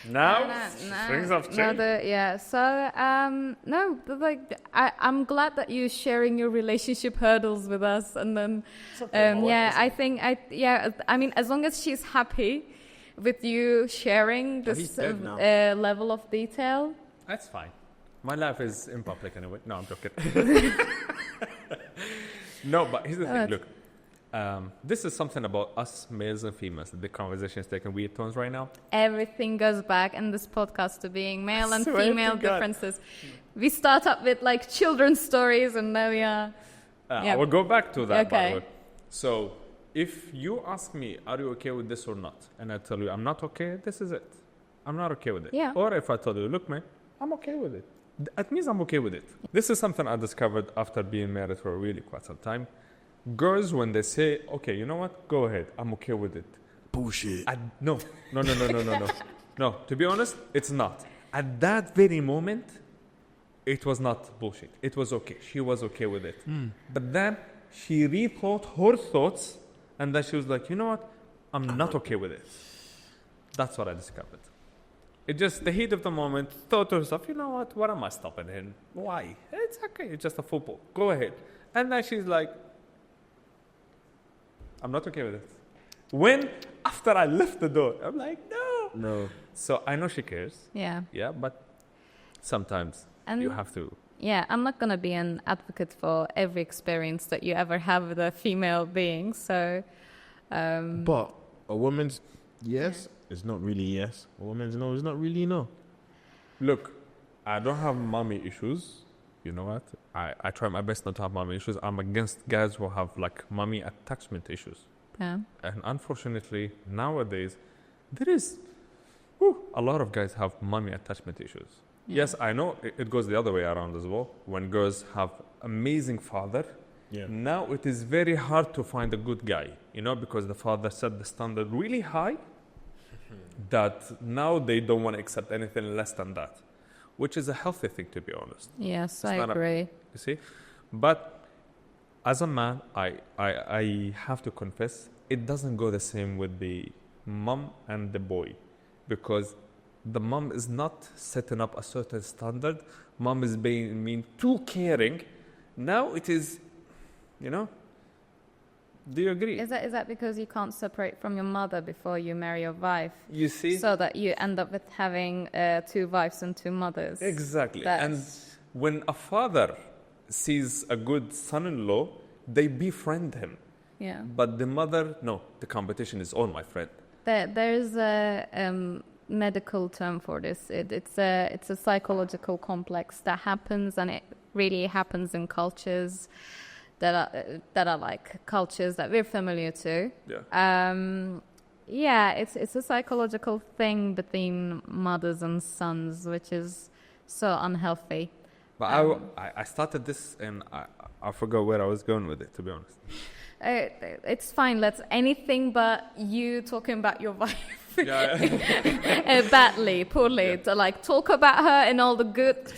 Things have changed. I'm glad that you're sharing your relationship hurdles with us, and then I mean, as long as she's happy with you sharing this level of detail, that's fine. My life is in public anyway. No, I'm joking. No, but here's the thing. Look, this is something about us males and females. The conversation is taking weird turns right now. Everything goes back in this podcast to being male and female differences. We start up with like children's stories, and now we are. I will go back to that. By the way. So, if you ask me, "Are you okay with this or not?" and I tell you, "I'm not okay," this is it. I'm not okay with it. Yeah. Or if I tell you, "Look, man, I'm okay with it," that means I'm okay with it. This is something I discovered after being married for really quite some time. Girls, when they say, okay, you know what? Go ahead. I'm okay with it. Bullshit. No. No, to be honest, it's not. At that very moment, it was not bullshit. It was okay. She was okay with it. But then she rethought her thoughts, and then she was like, you know what? I'm not okay with it. That's what I discovered. It just, the heat of the moment, thought to herself, you know what am I stopping in? Why? It's okay, it's just a football. Go ahead. And then she's like, I'm not okay with it. When, after I left the door, I'm like, no. So I know she cares. Yeah. Yeah, but sometimes you have to. Yeah, I'm not going to be an advocate for every experience that you ever have with a female being, so... But a woman's yes is not really yes. A woman's no is not really no. Look, I don't have mommy issues. You know what? I try my best not to have mommy issues. I'm against guys who have like mommy attachment issues. Yeah. And unfortunately, nowadays, there is a lot of guys have mommy attachment issues. Yeah. Yes, I know it goes the other way around as well. When girls have amazing father, now it is very hard to find a good guy, you know, because the father set the standard really high that now they don't want to accept anything less than that. Which is a healthy thing, to be honest. Yes, I agree. You see? But as a man, I have to confess, it doesn't go the same with the mom and the boy. Because the mom is not setting up a certain standard. Mom is being too caring. Now it is, you know. Do you agree? Is that because you can't separate from your mother before you marry your wife? You see? So that you end up with having 2 wives and 2 mothers. Exactly. And when a father sees a good son-in-law, they befriend him. Yeah. But the mother, no, the competition is all my friend. There's a medical term for this. It's a psychological complex that happens, and it really happens in cultures that are like cultures that we're familiar to. Yeah. It's a psychological thing between mothers and sons, which is so unhealthy. But I started this and I forgot where I was going with it, to be honest. It's fine. Let's anything but you talking about your wife. Badly, poorly. To like talk about her in all the good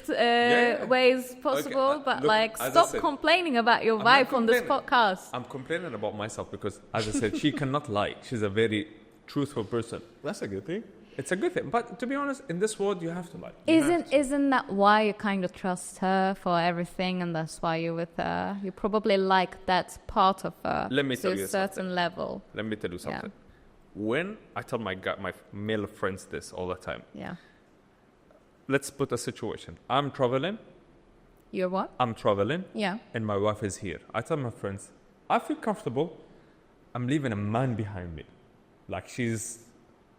ways possible, Okay, but look, like stop complaining about your wife on this podcast. I'm complaining about myself because, as I said, she cannot lie. She's a very truthful person. That's a good thing. It's a good thing. But to be honest, in this world, you have to lie. Isn't that why you kind of trust her for everything, and that's why you're with her? You probably like that part of her to a certain level. Let me tell you something. When I tell my male friends this all the time. Yeah. Let's put a situation. I'm traveling. You're what? I'm traveling. Yeah. And my wife is here. I tell my friends, I feel comfortable. I'm leaving a man behind me. Like, she's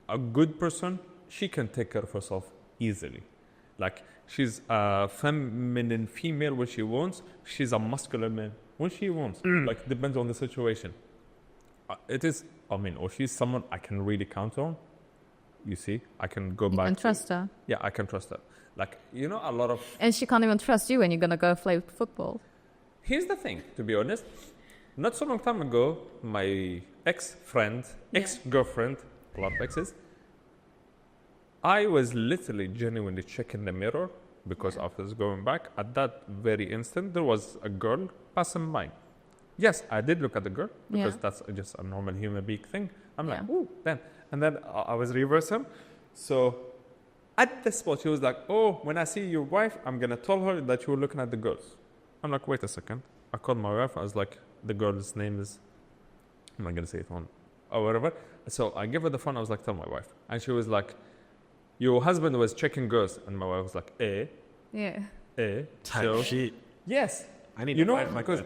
a good person. She can take care of herself easily. Like, she's a feminine female when she wants. She's a masculine man when she wants. Like, depends on the situation. Or she's someone I can really count on. You see, I can go back. You can trust her. Yeah, I can trust her. Like, a lot of... And she can't even trust you when you're going to go play football. Here's the thing, to be honest. Not so long time ago, my ex-girlfriend, a lot of exes, I was literally genuinely checking the mirror because I was going back. At that very instant, there was a girl passing by. Yes, I did look at the girl because that's just a normal human being thing. I'm like, ooh, then. And then I was reversing. So at the spot, she was like, oh, when I see your wife, I'm going to tell her that you were looking at the girls. I'm like, wait a second. I called my wife. I was like, the girl's name is, I'm not going to say it on or whatever. So I gave her the phone. I was like, tell my wife. And she was like, your husband was checking girls. And my wife was like, Type shit. Yes. I need to wife because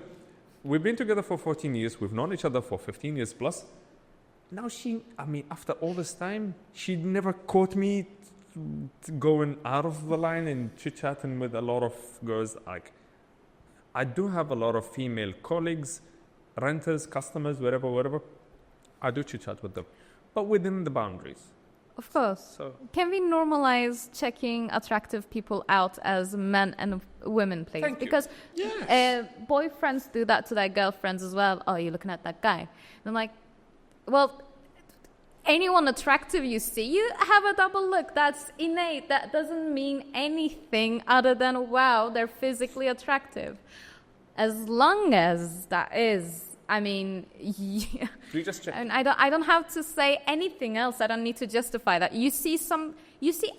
we've been together for 14 years. We've known each other for 15 years plus. Now after all this time, she never caught me going out of the line and chit-chatting with a lot of girls. Like, I do have a lot of female colleagues, renters, customers, whatever. I do chit-chat with them, but within the boundaries. Of course. So, can we normalize checking attractive people out as men and women, please? Thank you. Because boyfriends do that to their girlfriends as well. Oh, you're looking at that guy. And I'm like, well, anyone attractive you see, you have a double look. That's innate. That doesn't mean anything other than, wow, they're physically attractive. As long as that is... we just check. And I don't have to say anything else. I don't need to justify that. You see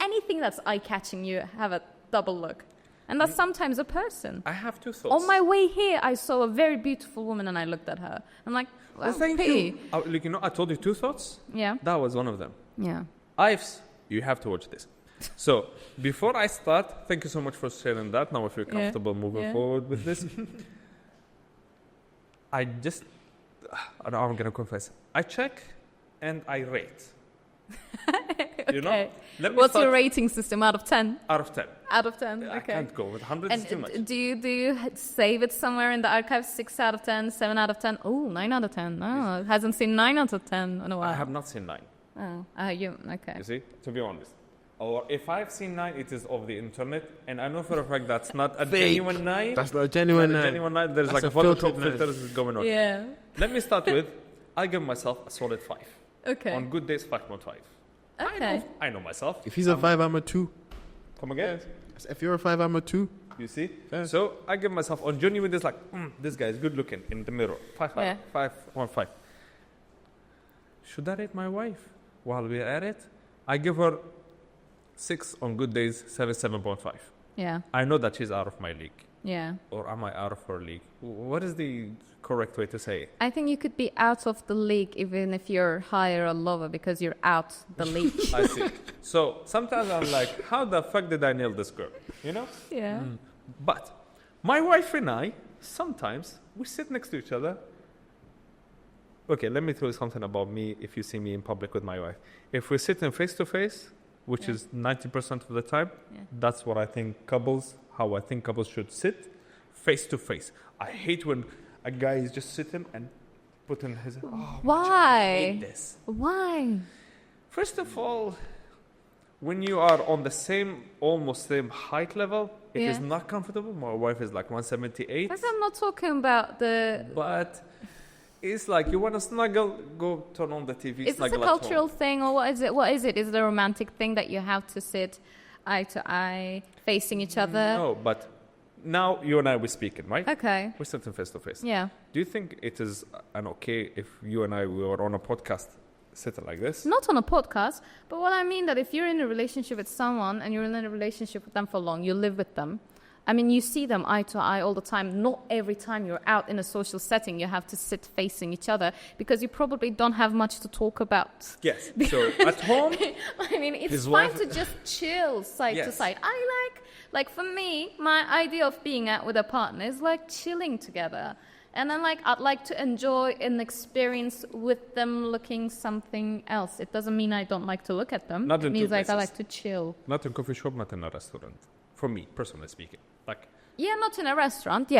anything that's eye-catching, you have a double look. And that's sometimes a person. I have two thoughts. On my way here, I saw a very beautiful woman and I looked at her. I'm like, well, thank you. I told you two thoughts. Yeah. That was one of them. Yeah. You have to watch this. So, before I start, thank you so much for sharing that. Now I feel comfortable moving forward with this. I'm going to confess. I check and I rate. Okay. What's your rating system out of 10? Out of 10. Out of 10, okay. I can't go with 100. It's too much. Do you save it somewhere in the archive? 6 out of 10, 7 out of 10? Oh, 9 out of 10. Oh, it hasn't seen 9 out of 10 in a while. I have not seen 9. Oh, okay. You see, to be honest. Or if I've seen 9, it is of the internet, and I know for a fact that's not a genuine 9. That's not a genuine 9. There's that's like a Photoshop filters going on. Yeah. Let me start with, I give myself a solid 5. Okay. On good days, 5.5. Okay. I know myself. If he's a 5, I'm a 2. Come again? Yes. If you're a 5, I'm a 2. You see? Yeah. So I give myself on genuine days like, this guy is good looking in the mirror. 5.5. Should I rate my wife while we're at it? I give her 6 on good days, 7.5. Yeah. I know that she's out of my league. Yeah. Or am I out of her league? What is the correct way to say it? I think you could be out of the league even if you're higher or lower because you're out the league. I see. So sometimes I'm like, how the fuck did I nail this girl? You know? Yeah. But my wife and I, sometimes we sit next to each other okay, let me tell you something about me if you see me in public with my wife. If we're sitting face to face, which is 90% of the time, that's what I think how I think couples should sit, face to face. I hate when a guy is just sitting and putting his... Why? I hate this. Why? First of all, when you are on the almost same height level, it is not comfortable. My wife is like 178. I'm not talking about the... But it's like you want to snuggle, go turn on the TV, is this a cultural thing, or what is it? What is it? Is it a romantic thing that you have to sit eye to eye, facing each other? No, but now you and I were speaking, right? Okay. We're sitting face to face. Yeah. Do you think it is okay if you and I were on a podcast sitting like this? Not on a podcast, but what I mean that if you're in a relationship with someone and you're in a relationship with them for long, you live with them. I mean, you see them eye to eye all the time. Not every time you're out in a social setting, you have to sit facing each other because you probably don't have much to talk about. Yes. So at home, I mean, it's fine to just chill side to side. I like for me, my idea of being out with a partner is like chilling together. And then I'd like to enjoy an experience with them looking something else. It doesn't mean I don't like to look at them. Not it in means two I places. like to chill. Not in a coffee shop, not in a restaurant. For me, personally speaking. Not in a restaurant,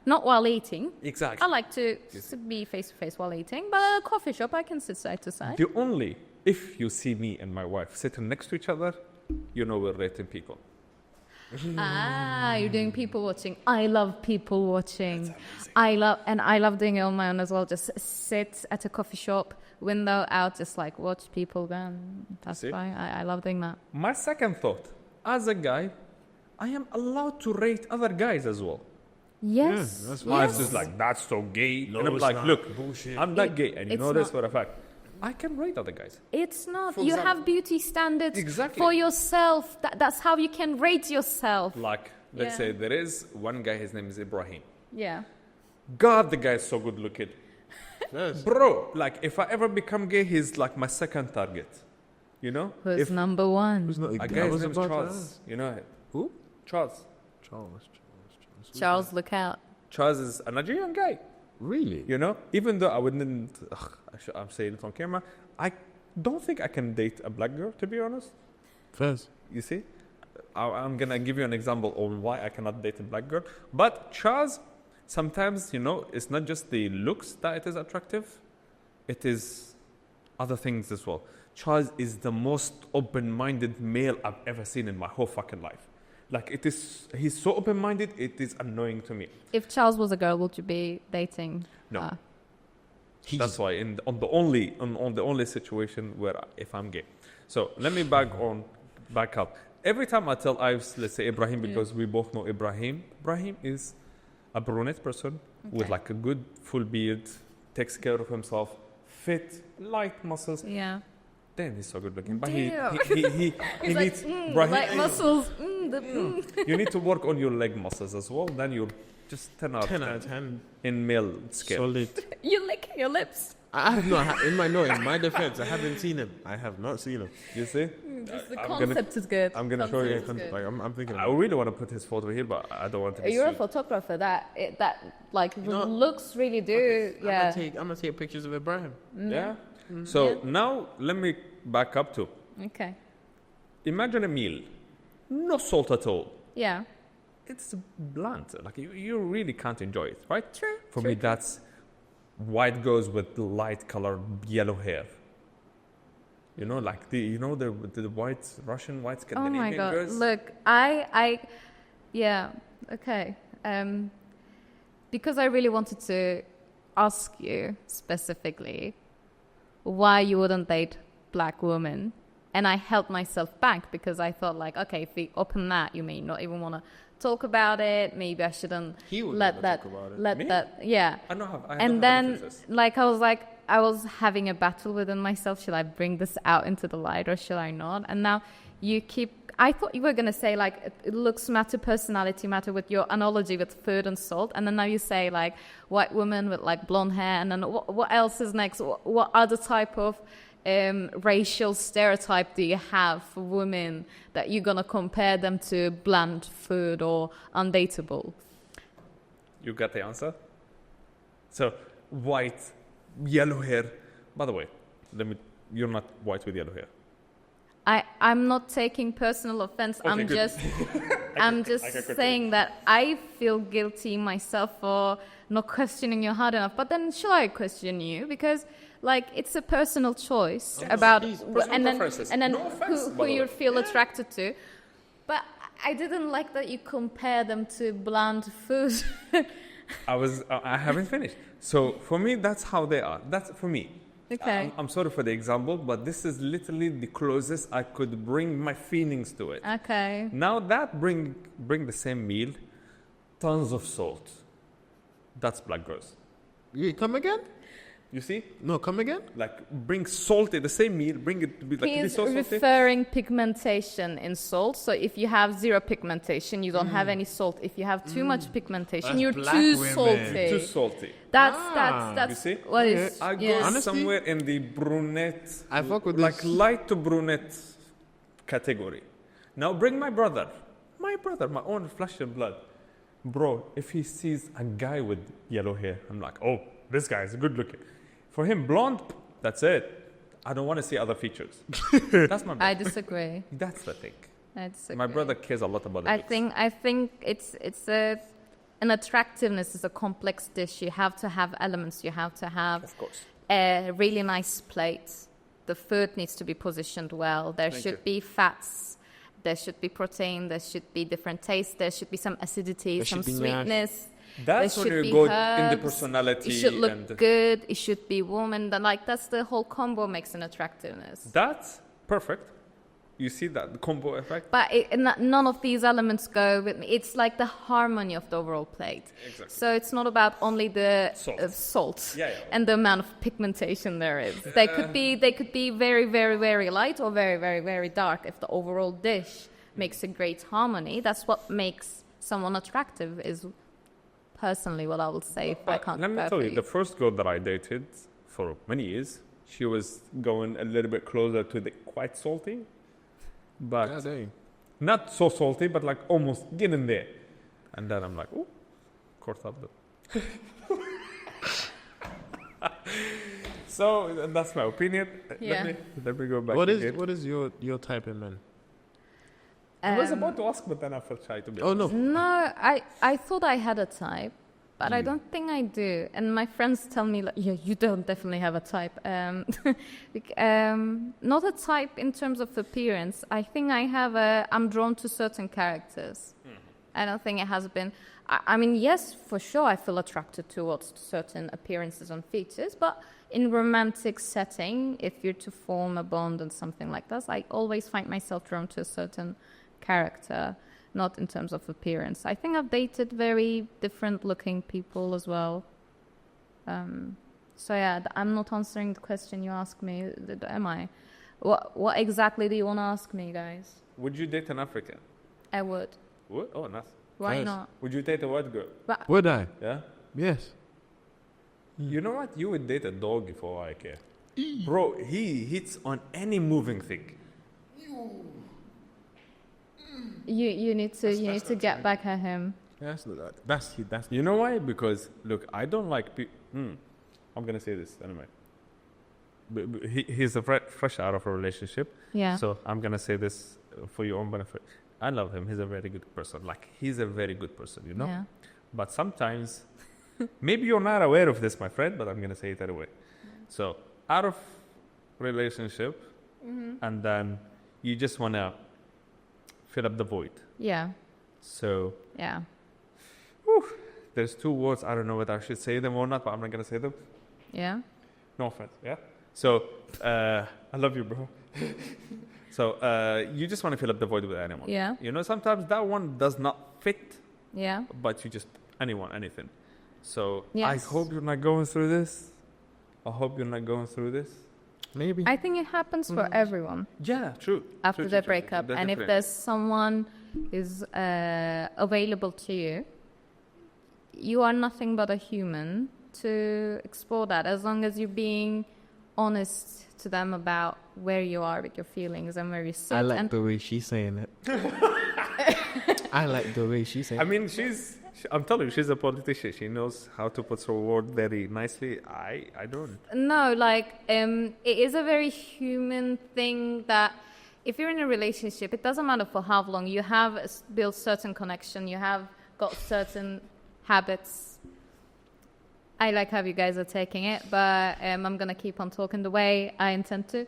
not while eating. Exactly. I like to be face-to-face while eating, but at a coffee shop, I can sit side to side. If you see me and my wife sitting next to each other, you know we're rating people. You're doing people watching. I love people watching. I love doing it on my own as well. Just sit at a coffee shop, window out, just like watch people go. That's why I love doing that. My second thought, as a guy, I am allowed to rate other guys as well. Yes. Yeah, that's My wife's just like, that's so gay. No, and I'm it's like, not. look, Bullshit. I'm not gay. And you know this not. for a fact. I can rate other guys. It's not. For You example. have beauty standards Exactly. for yourself. That's how you can rate yourself. Like, let's say there is one guy, his name is Ibrahim. Yeah. God, the guy is so good looking. Yes. Bro, like, if I ever become gay, he's like my second target. You know? Who's number one? Who's not A I guy's was name is about to Charles. ask. You know it? Who? Charles. Charles, look out. Charles is a Nigerian guy. Really? You know? Even though I wouldn't... I'm saying it on camera. I don't think I can date a black girl, to be honest. First. You see? I'm going to give you an example on why I cannot date a black girl. But Charles, sometimes, it's not just the looks that it is attractive. It is other things as well. Charles is the most open-minded male I've ever seen in my whole fucking life. Like, he's so open-minded, it is annoying to me. If Charles was a girl, would you be dating? No. That's why on the only situation where if I'm gay. So let me back up. Every time I tell Ives, let's say Ibrahim, because we both know Ibrahim is a brunette person with like a good full beard, takes care of himself, fit, light muscles. Yeah. Damn, he's so good looking. But Damn. he needs like muscles. You need to work on your leg muscles as well. Then you're just 10 out of 10 in male scale. Solid. You lick your lips. I have not. In my defense, I haven't seen him. I have not seen him. You see? The concept is good. I'm gonna show you. Like I'm thinking. I really want to put his photo here, but I don't want to. You're a photographer. That looks really do. Okay, Yeah. I'm gonna take pictures of Ibrahim. Yeah. So now let me back up to. Okay. Imagine a meal, no salt at all. Yeah. It's blunt. Like you really can't enjoy it, right? True. For me, that's white goes with the light color yellow hair. You know, like the white Russian white Scandinavian Oh my God! girls. Look, yeah, okay. Because I really wanted to ask you specifically why you wouldn't date black women, and I held myself back because I thought like, okay, if we open that, you may not even want to talk about it. Maybe I shouldn't let that. Yeah. I don't have. And then, I was having a battle within myself. Should I bring this out into the light or should I not? And now I thought you were going to say, like, it looks matter, personality matter with your analogy with food and salt. And then now you say, like, white women with, like, blonde hair. And then what else is next? What other type of racial stereotype do you have for women that you're going to compare them to bland food or undateable? You got the answer? So, white yellow hair. By the way, you're not white with yellow hair. I'm not taking personal offense. Okay, I'm just saying that I feel guilty myself for not questioning you hard enough. But then should I question you? Because like it's a personal choice about and then No offense, who you feel attracted to. But I didn't like that you compare them to bland food. I haven't finished. So for me, that's how they are. That's for me. Okay. I'm sorry for the example, but this is literally the closest I could bring my feelings to it. Okay. Now that bring the same meal, tons of salt. That's black girls. You come again? You see? No, come again? Like bring salt in the same meal, bring it to be like He's so salty. referring pigmentation in salt. So if you have zero pigmentation, you don't have any salt. If you have too much pigmentation, That's you're black too women. salty. Too salty. That's You see? what is. I go yeah. Honestly, somewhere in the brunette, I fuck with like this. light to brunette category. Now bring my brother, my own flesh and blood. Bro, if he sees a guy with yellow hair, I'm like, oh, this guy is good looking. For him, blonde, that's it. I don't want to see other features. That's my brother. I disagree. That's the thing. I disagree. My brother cares a lot about the looks. I think it's an attractiveness is a complex dish. You have to have elements. You have to have Of course. a really nice plate. The food needs to be positioned well. There Thank should you. be fats. There should be protein. There should be different tastes. There should be some acidity, There some should be sweetness. That's there when should you be go in the herbs. personality. It should look and good. It should be warm, and then, like that's the whole combo makes an attractiveness. That's perfect. You see that the combo effect? But none of these elements go with me. It's like the harmony of the overall plate. Exactly. So it's not about only the Salt. salt Yeah. and the amount of pigmentation there is. They could be very, very, very light or very, very, very dark. If the overall dish makes a great harmony, that's what makes someone attractive. Is personally what I will say. If I can't. Let me compare tell for you, the first girl that I dated for many years, she was going a little bit closer to the quite salty, but God dang. not so salty, but like almost getting there. And then I'm like, oh, caught up. So that's my opinion. Yeah. Let me go back. What again. is your type in men? I was about to ask, but then I felt shy to be Oh honest. no. No, I thought I had a type, but I don't think I do. And my friends tell me, like, yeah, you don't definitely have a type. Not a type in terms of appearance. I think I'm drawn to certain characters. I don't think it has been. I mean, yes, for sure, I feel attracted towards certain appearances and features, but in romantic setting, if you're to form a bond and something like that, I always find myself drawn to a certain character, not in terms of appearance. I think I've dated very different looking people as well. So yeah, I'm not answering the question you asked me, am I? What exactly do you want to ask me, guys? Would you date an African? I would. Would? Oh, nice. Why Yes. not? Would you date a white girl? But Would I? Yeah. Yes. You know what? You would date a dog for I care. Bro, he hits on any moving thing. you need to get back at him. That's. You know why? Because look, I don't like. I'm gonna say this anyway. He's fresh out of a relationship. Yeah. So I'm gonna say this for your own benefit. I love him. He's a very good person. Like he's a very good person, you know. Yeah. But sometimes, maybe you're not aware of this, my friend. But I'm gonna say it anyway. So out of relationship, and then you just wanna fill up the void. Yeah. So Yeah. there's two words. I don't know whether I should say them or not, but I'm not gonna say them. Yeah. No offense. Yeah. So I love you, bro. So you just want to fill up the void with anyone. Yeah. You know, sometimes that one does not fit, Yeah. but you just anything. So I Yes. hope you're not going through this. I hope you're not going through this. Maybe. I think it happens for everyone Yeah, true. after True, the true, breakup. true. And if Definitely. there's someone who's available to you, you are nothing but a human to explore that, as long as you're being honest to them about where you are with your feelings and where you sit. I like and the way she's saying it. I like the way she's saying I it. mean, she's I'm telling you, she's a politician. She knows how to put her word very nicely. I don't. No, like, it is a very human thing that if you're in a relationship, it doesn't matter for how long, you have built certain connection, you have got certain habits. I like how you guys are taking it, but I'm going to keep on talking the way I intend to.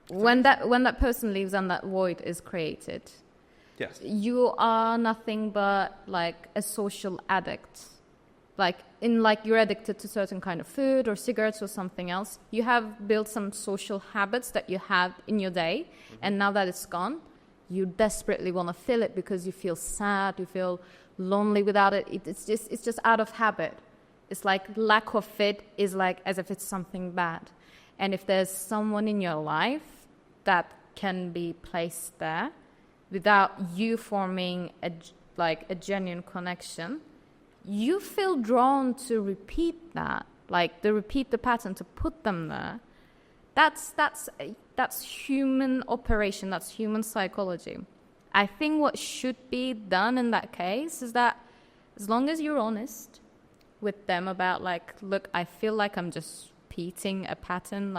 When that person leaves and that void is created, yes, you are nothing but like a social addict. Like you're addicted to certain kind of food or cigarettes or something else. You have built some social habits that you had in your day, and now that it's gone, you desperately want to fill it because you feel sad, you feel lonely without it. It's just out of habit. It's like lack of it is like as if it's something bad. And if there's someone in your life that can be placed there without you forming a genuine connection, you feel drawn to repeat that, repeat the pattern, to put them there. That's human operation. That's human psychology. I think what should be done in that case is that as long as you're honest with them about look, I feel like I'm just repeating a pattern.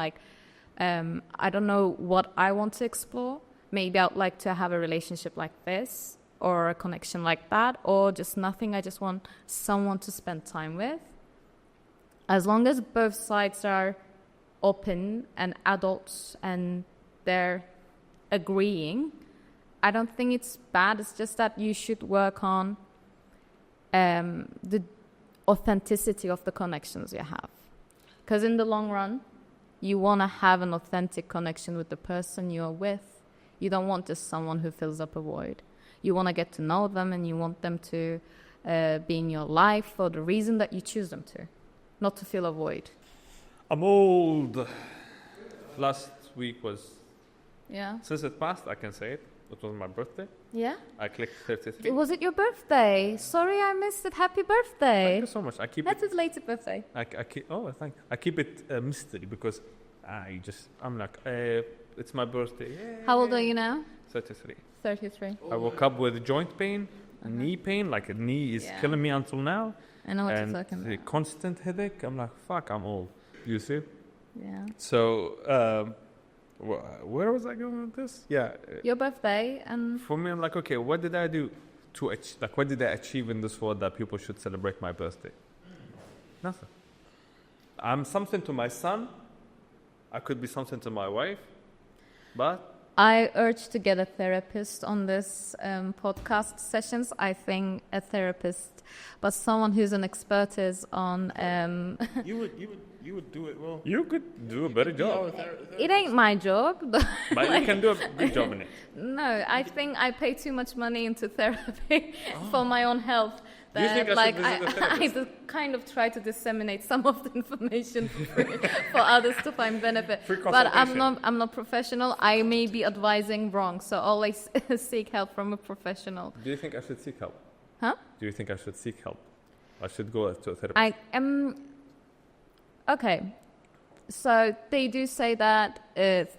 I don't know what I want to explore. Maybe I'd like to have a relationship like this or a connection like that, or just nothing. I just want someone to spend time with. As long as both sides are open and adults and they're agreeing, I don't think it's bad. It's just that you should work on the authenticity of the connections you have. Because in the long run, you want to have an authentic connection with the person you're with. You don't want just someone who fills up a void. You want to get to know them, and you want them to be in your life for the reason that you choose them to, not to fill a void. I'm old. Last week was... Yeah. Since it passed, I can say it. It was my birthday. Yeah? I clicked 33. Was it your birthday? Sorry, I missed it. Happy birthday. Thank you so much. I keep Happy belated birthday. I keep it a mystery because I'm like, it's my birthday. Yay. How old are you now? 33. 33. I woke up with joint pain, knee pain, like a knee is killing me until now. I know what you're talking about. And constant headache. I'm like, fuck, I'm old. You see? Yeah. So, where was I going with this? Yeah. Your birthday, and for me, I'm like, okay, what did I do to what did I achieve in this world that people should celebrate my birthday? Nothing. I'm something to my son. I could be something to my wife, but I urge to get a therapist on this podcast sessions. I think a therapist, but someone who's an expertise on. You would do it well. You could do a better job. It ain't my job, but you can do a good job in it. No, I think I pay too much money into therapy for my own health. Do you think I should visit a therapist? I kind of try to disseminate some of the information for others to find benefit. But I'm not professional. I may be advising wrong, so always seek help from a professional. Do you think I should seek help? Huh? Do you think I should seek help? I should go to a therapist. Okay. So they do say that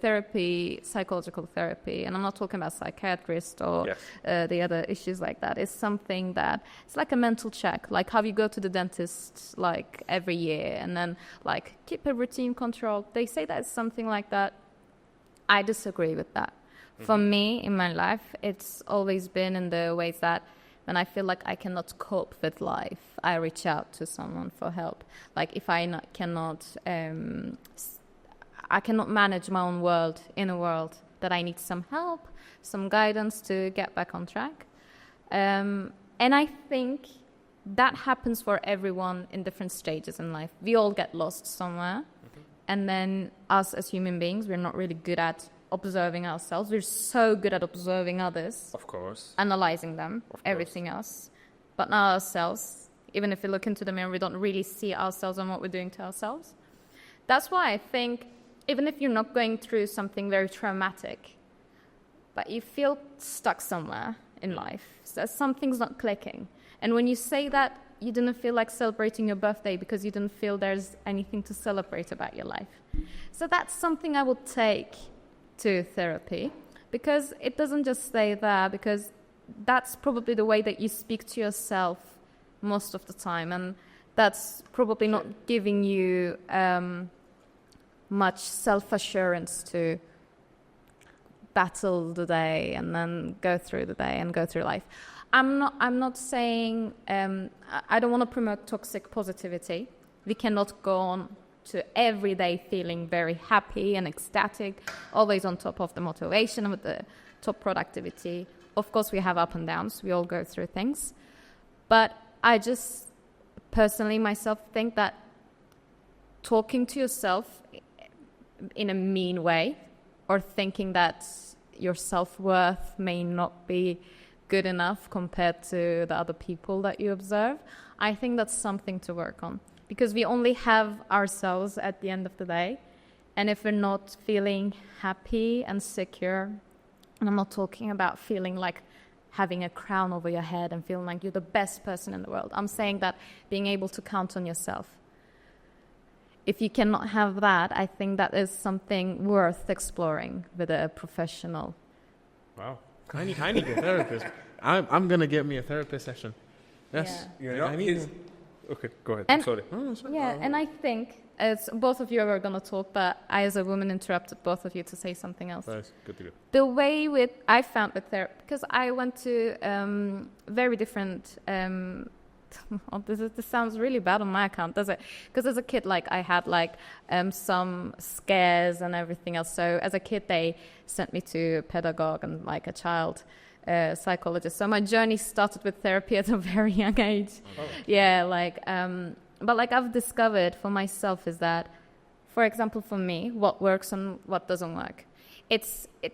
therapy, psychological therapy, and I'm not talking about psychiatrists or the other issues like that, is something that it's like a mental check, like how you go to the dentist like every year and then like keep a routine control. They say that it's something like that. I disagree with that. Mm-hmm. For me, in my life, it's always been in the ways that when I feel like I cannot cope with life, I reach out to someone for help. Like if I cannot manage my own world in a world that I need some help, some guidance to get back on track. And I think that happens for everyone in different stages in life. We all get lost somewhere. Mm-hmm. And then us as human beings, we're not really good at observing ourselves. We're so good at observing others. Of course. Analyzing them, everything else. But not ourselves. Even if we look into the mirror, we don't really see ourselves and what we're doing to ourselves. That's why I think, even if you're not going through something very traumatic, but you feel stuck somewhere in life, so something's not clicking. And when you say that, you didn't feel like celebrating your birthday because you didn't feel there's anything to celebrate about your life. So that's something I would take to therapy, because it doesn't just stay there, because that's probably the way that you speak to yourself most of the time, and that's probably not giving you much self-assurance to battle the day and then go through the day and go through life. I'm not saying I don't want to promote toxic positivity. We cannot go on to every day feeling very happy and ecstatic, always on top of the motivation, with the top productivity. Of course, we have up and downs. We all go through things. But I just personally myself think that talking to yourself in a mean way, or thinking that your self-worth may not be good enough compared to the other people that you observe, I think that's something to work on. Because we only have ourselves at the end of the day. And if we're not feeling happy and secure, and I'm not talking about feeling like having a crown over your head and feeling like you're the best person in the world. I'm saying that being able to count on yourself. If you cannot have that, I think that is something worth exploring with a professional. Wow. I need a therapist. I'm going to get me a therapist session. Yes. Yeah. Okay, go ahead. And, sorry. And I think, as both of you are going to talk, but I as a woman interrupted both of you to say something else. That's good to go. The way I found with therapy, because I went to very different, this sounds really bad on my account, does it? Because as a kid, like, I had some scares and everything else. So as a kid, they sent me to a pedagogue and like a child psychologist. So my journey started with therapy at a very young age. Oh. Yeah, but like I've discovered for myself is that, for example, for me, what works and what doesn't work.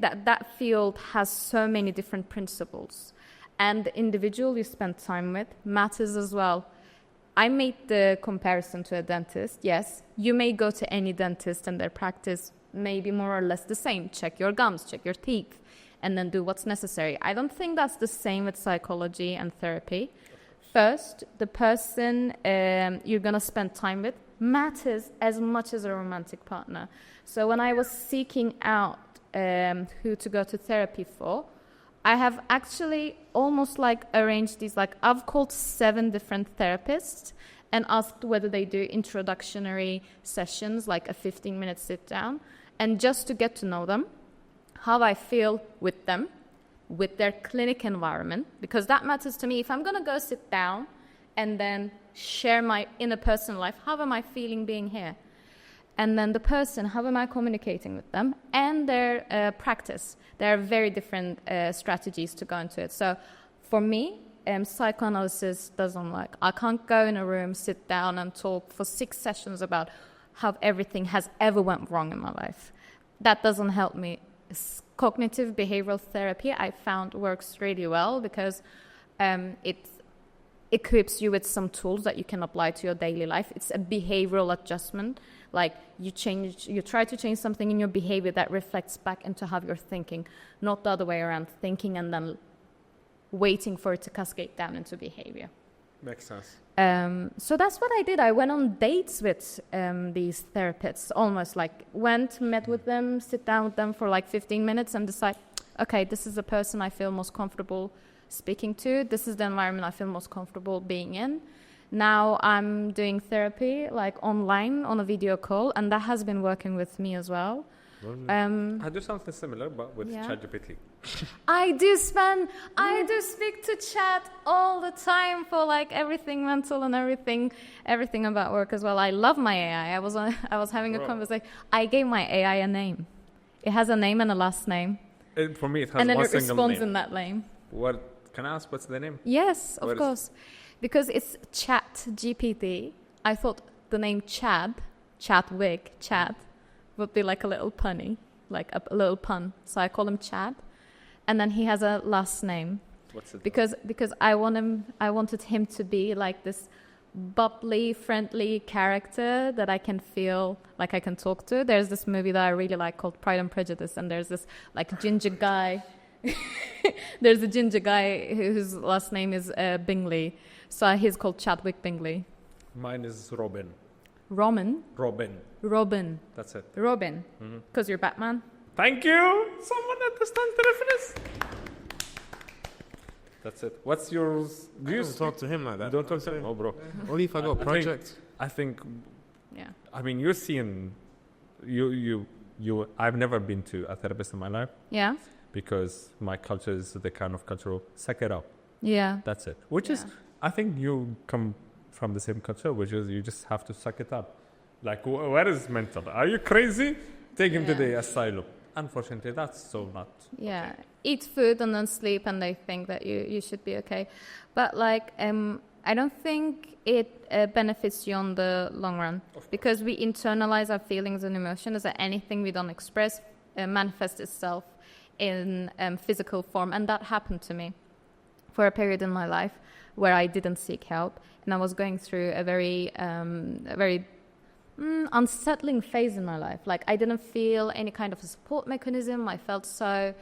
That field has so many different principles, and the individual you spend time with matters as well. I made the comparison to a dentist. Yes, you may go to any dentist and their practice may be more or less the same. Check your gums, check your teeth, and then do what's necessary. I don't think that's the same with psychology and therapy. First, the person you're going to spend time with matters as much as a romantic partner. So when I was seeking out who to go to therapy for, I have actually almost arranged these, I've called 7 different therapists and asked whether they do introductory sessions, like a 15-minute sit down, and just to get to know them, how I feel with them, with their clinic environment, because that matters to me. If I'm going to go sit down and then share my inner personal life, how am I feeling being here? And then the person, how am I communicating with them? And their practice. There are very different strategies to go into it. So for me, psychoanalysis doesn't work. I can't go in a room, sit down and talk for 6 sessions about how everything has ever went wrong in my life. That doesn't help me. Cognitive behavioral therapy I found works really well because it equips you with some tools that you can apply to your daily life. It's a behavioral adjustment. Like you try to change something in your behavior that reflects back into how you're thinking, not the other way around, thinking and then waiting for it to cascade down into behavior. Makes sense. So that's what I did. I went on dates with these therapists, almost met with them, sit down with them for 15 minutes and decide, okay, this is the person I feel most comfortable speaking to. This is the environment I feel most comfortable being in. Now I'm doing therapy online on a video call, and that has been working with me as well. I do something similar, but with ChatGPT. I do speak to chat all the time for everything mental and everything about work as well. I love my AI. I was having a conversation. I gave my AI a name. It has a name and a last name. For me, it has and then one it single responds name. in that name. What can I ask? What's the name? Yes, of course. Because it's ChatGPT. I thought the name Chad would be a little punny, a little pun. So I call him Chad, and then he has a last name. What's it? Because I wanted him to be this bubbly, friendly character that I can feel like I can talk to. There's this movie that I really like called Pride and Prejudice, and there's this ginger guy. There's a ginger guy whose last name is Bingley, so he's called Chadwick Bingley. Mine is Robin. Robin. That's it. Robin. Because you're Batman. Thank you. Someone understands the reference. That's it. What's yours? Do you talk to him like that? Don't talk to him? Oh, bro. Only if I got projects. I think... Yeah. I mean, you're seeing... I've never been to a therapist in my life. Yeah. Because my culture is the kind of culture of suck it up. Yeah. That's it. Which is... I think you come from the same culture, which is you just have to suck it up. Like, where is mental? Are you crazy? Take him to the asylum. Unfortunately, that's so not. Yeah. Okay. Eat food and then sleep, and they think that you should be okay. But like, I don't think it benefits you on the long run, because we internalize our feelings and emotions, that anything we don't express manifests itself in physical form. And that happened to me for a period in my life where I didn't seek help, and I was going through a very unsettling phase in my life. Like, I didn't feel any kind of a support mechanism. I felt so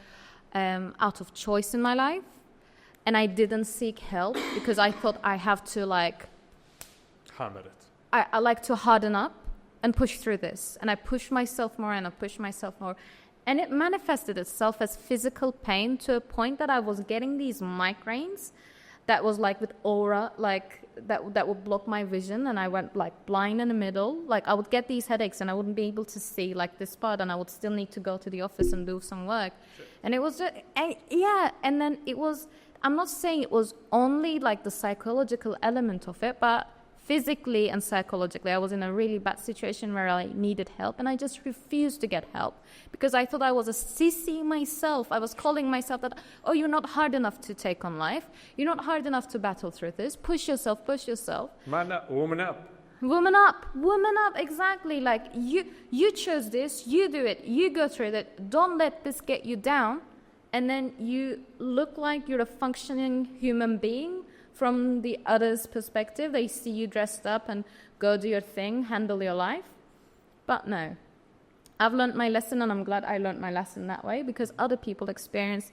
out of choice in my life, and I didn't seek help because I thought I have to hammer it. I like to harden up and push through this, and I pushed myself more and I pushed myself more, and it manifested itself as physical pain to a point that I was getting these migraines that was like with aura, like that would block my vision, and I went like blind in the middle. Like, I would get these headaches and I wouldn't be able to see like this part, and I would still need to go to the office and do some work. Sure. And it was just, and then it was, I'm not saying it was only like the psychological element of it, but physically and psychologically, I was in a really bad situation where I needed help, and I just refused to get help because I thought I was a sissy myself. I was calling myself that, oh, you're not hard enough to take on life. You're not hard enough to battle through this. Push yourself, push yourself. Man up, woman up. Woman up, woman up, exactly. Like, you chose this, you do it, you go through it. Don't let this get you down, and then you look like you're a functioning human being. From the other's perspective, they see you dressed up and go do your thing, handle your life. But no, I've learned my lesson, and I'm glad I learned my lesson that way, because other people experience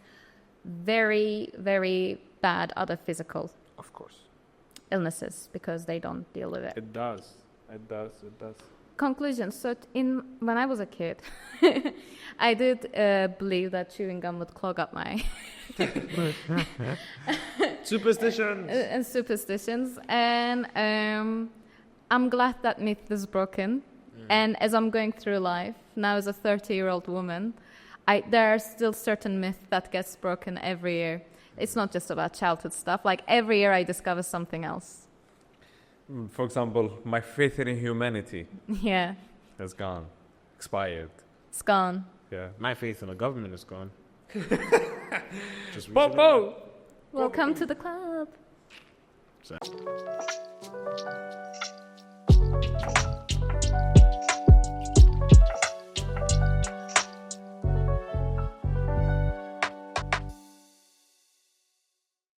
very, very bad other physical illnesses because they don't deal with it. It does. Conclusion. So when I was a kid, I did believe that chewing gum would clog up my... Superstitions. And I'm glad that myth is broken. And as I'm going through life, now as a 30-year-old woman, there are still certain myths that gets broken every year. It's not just about childhood stuff. Like, every year I discover something else. For example, my faith in humanity has gone. Expired. It's gone. Yeah. My faith in the government is gone. Welcome to the club.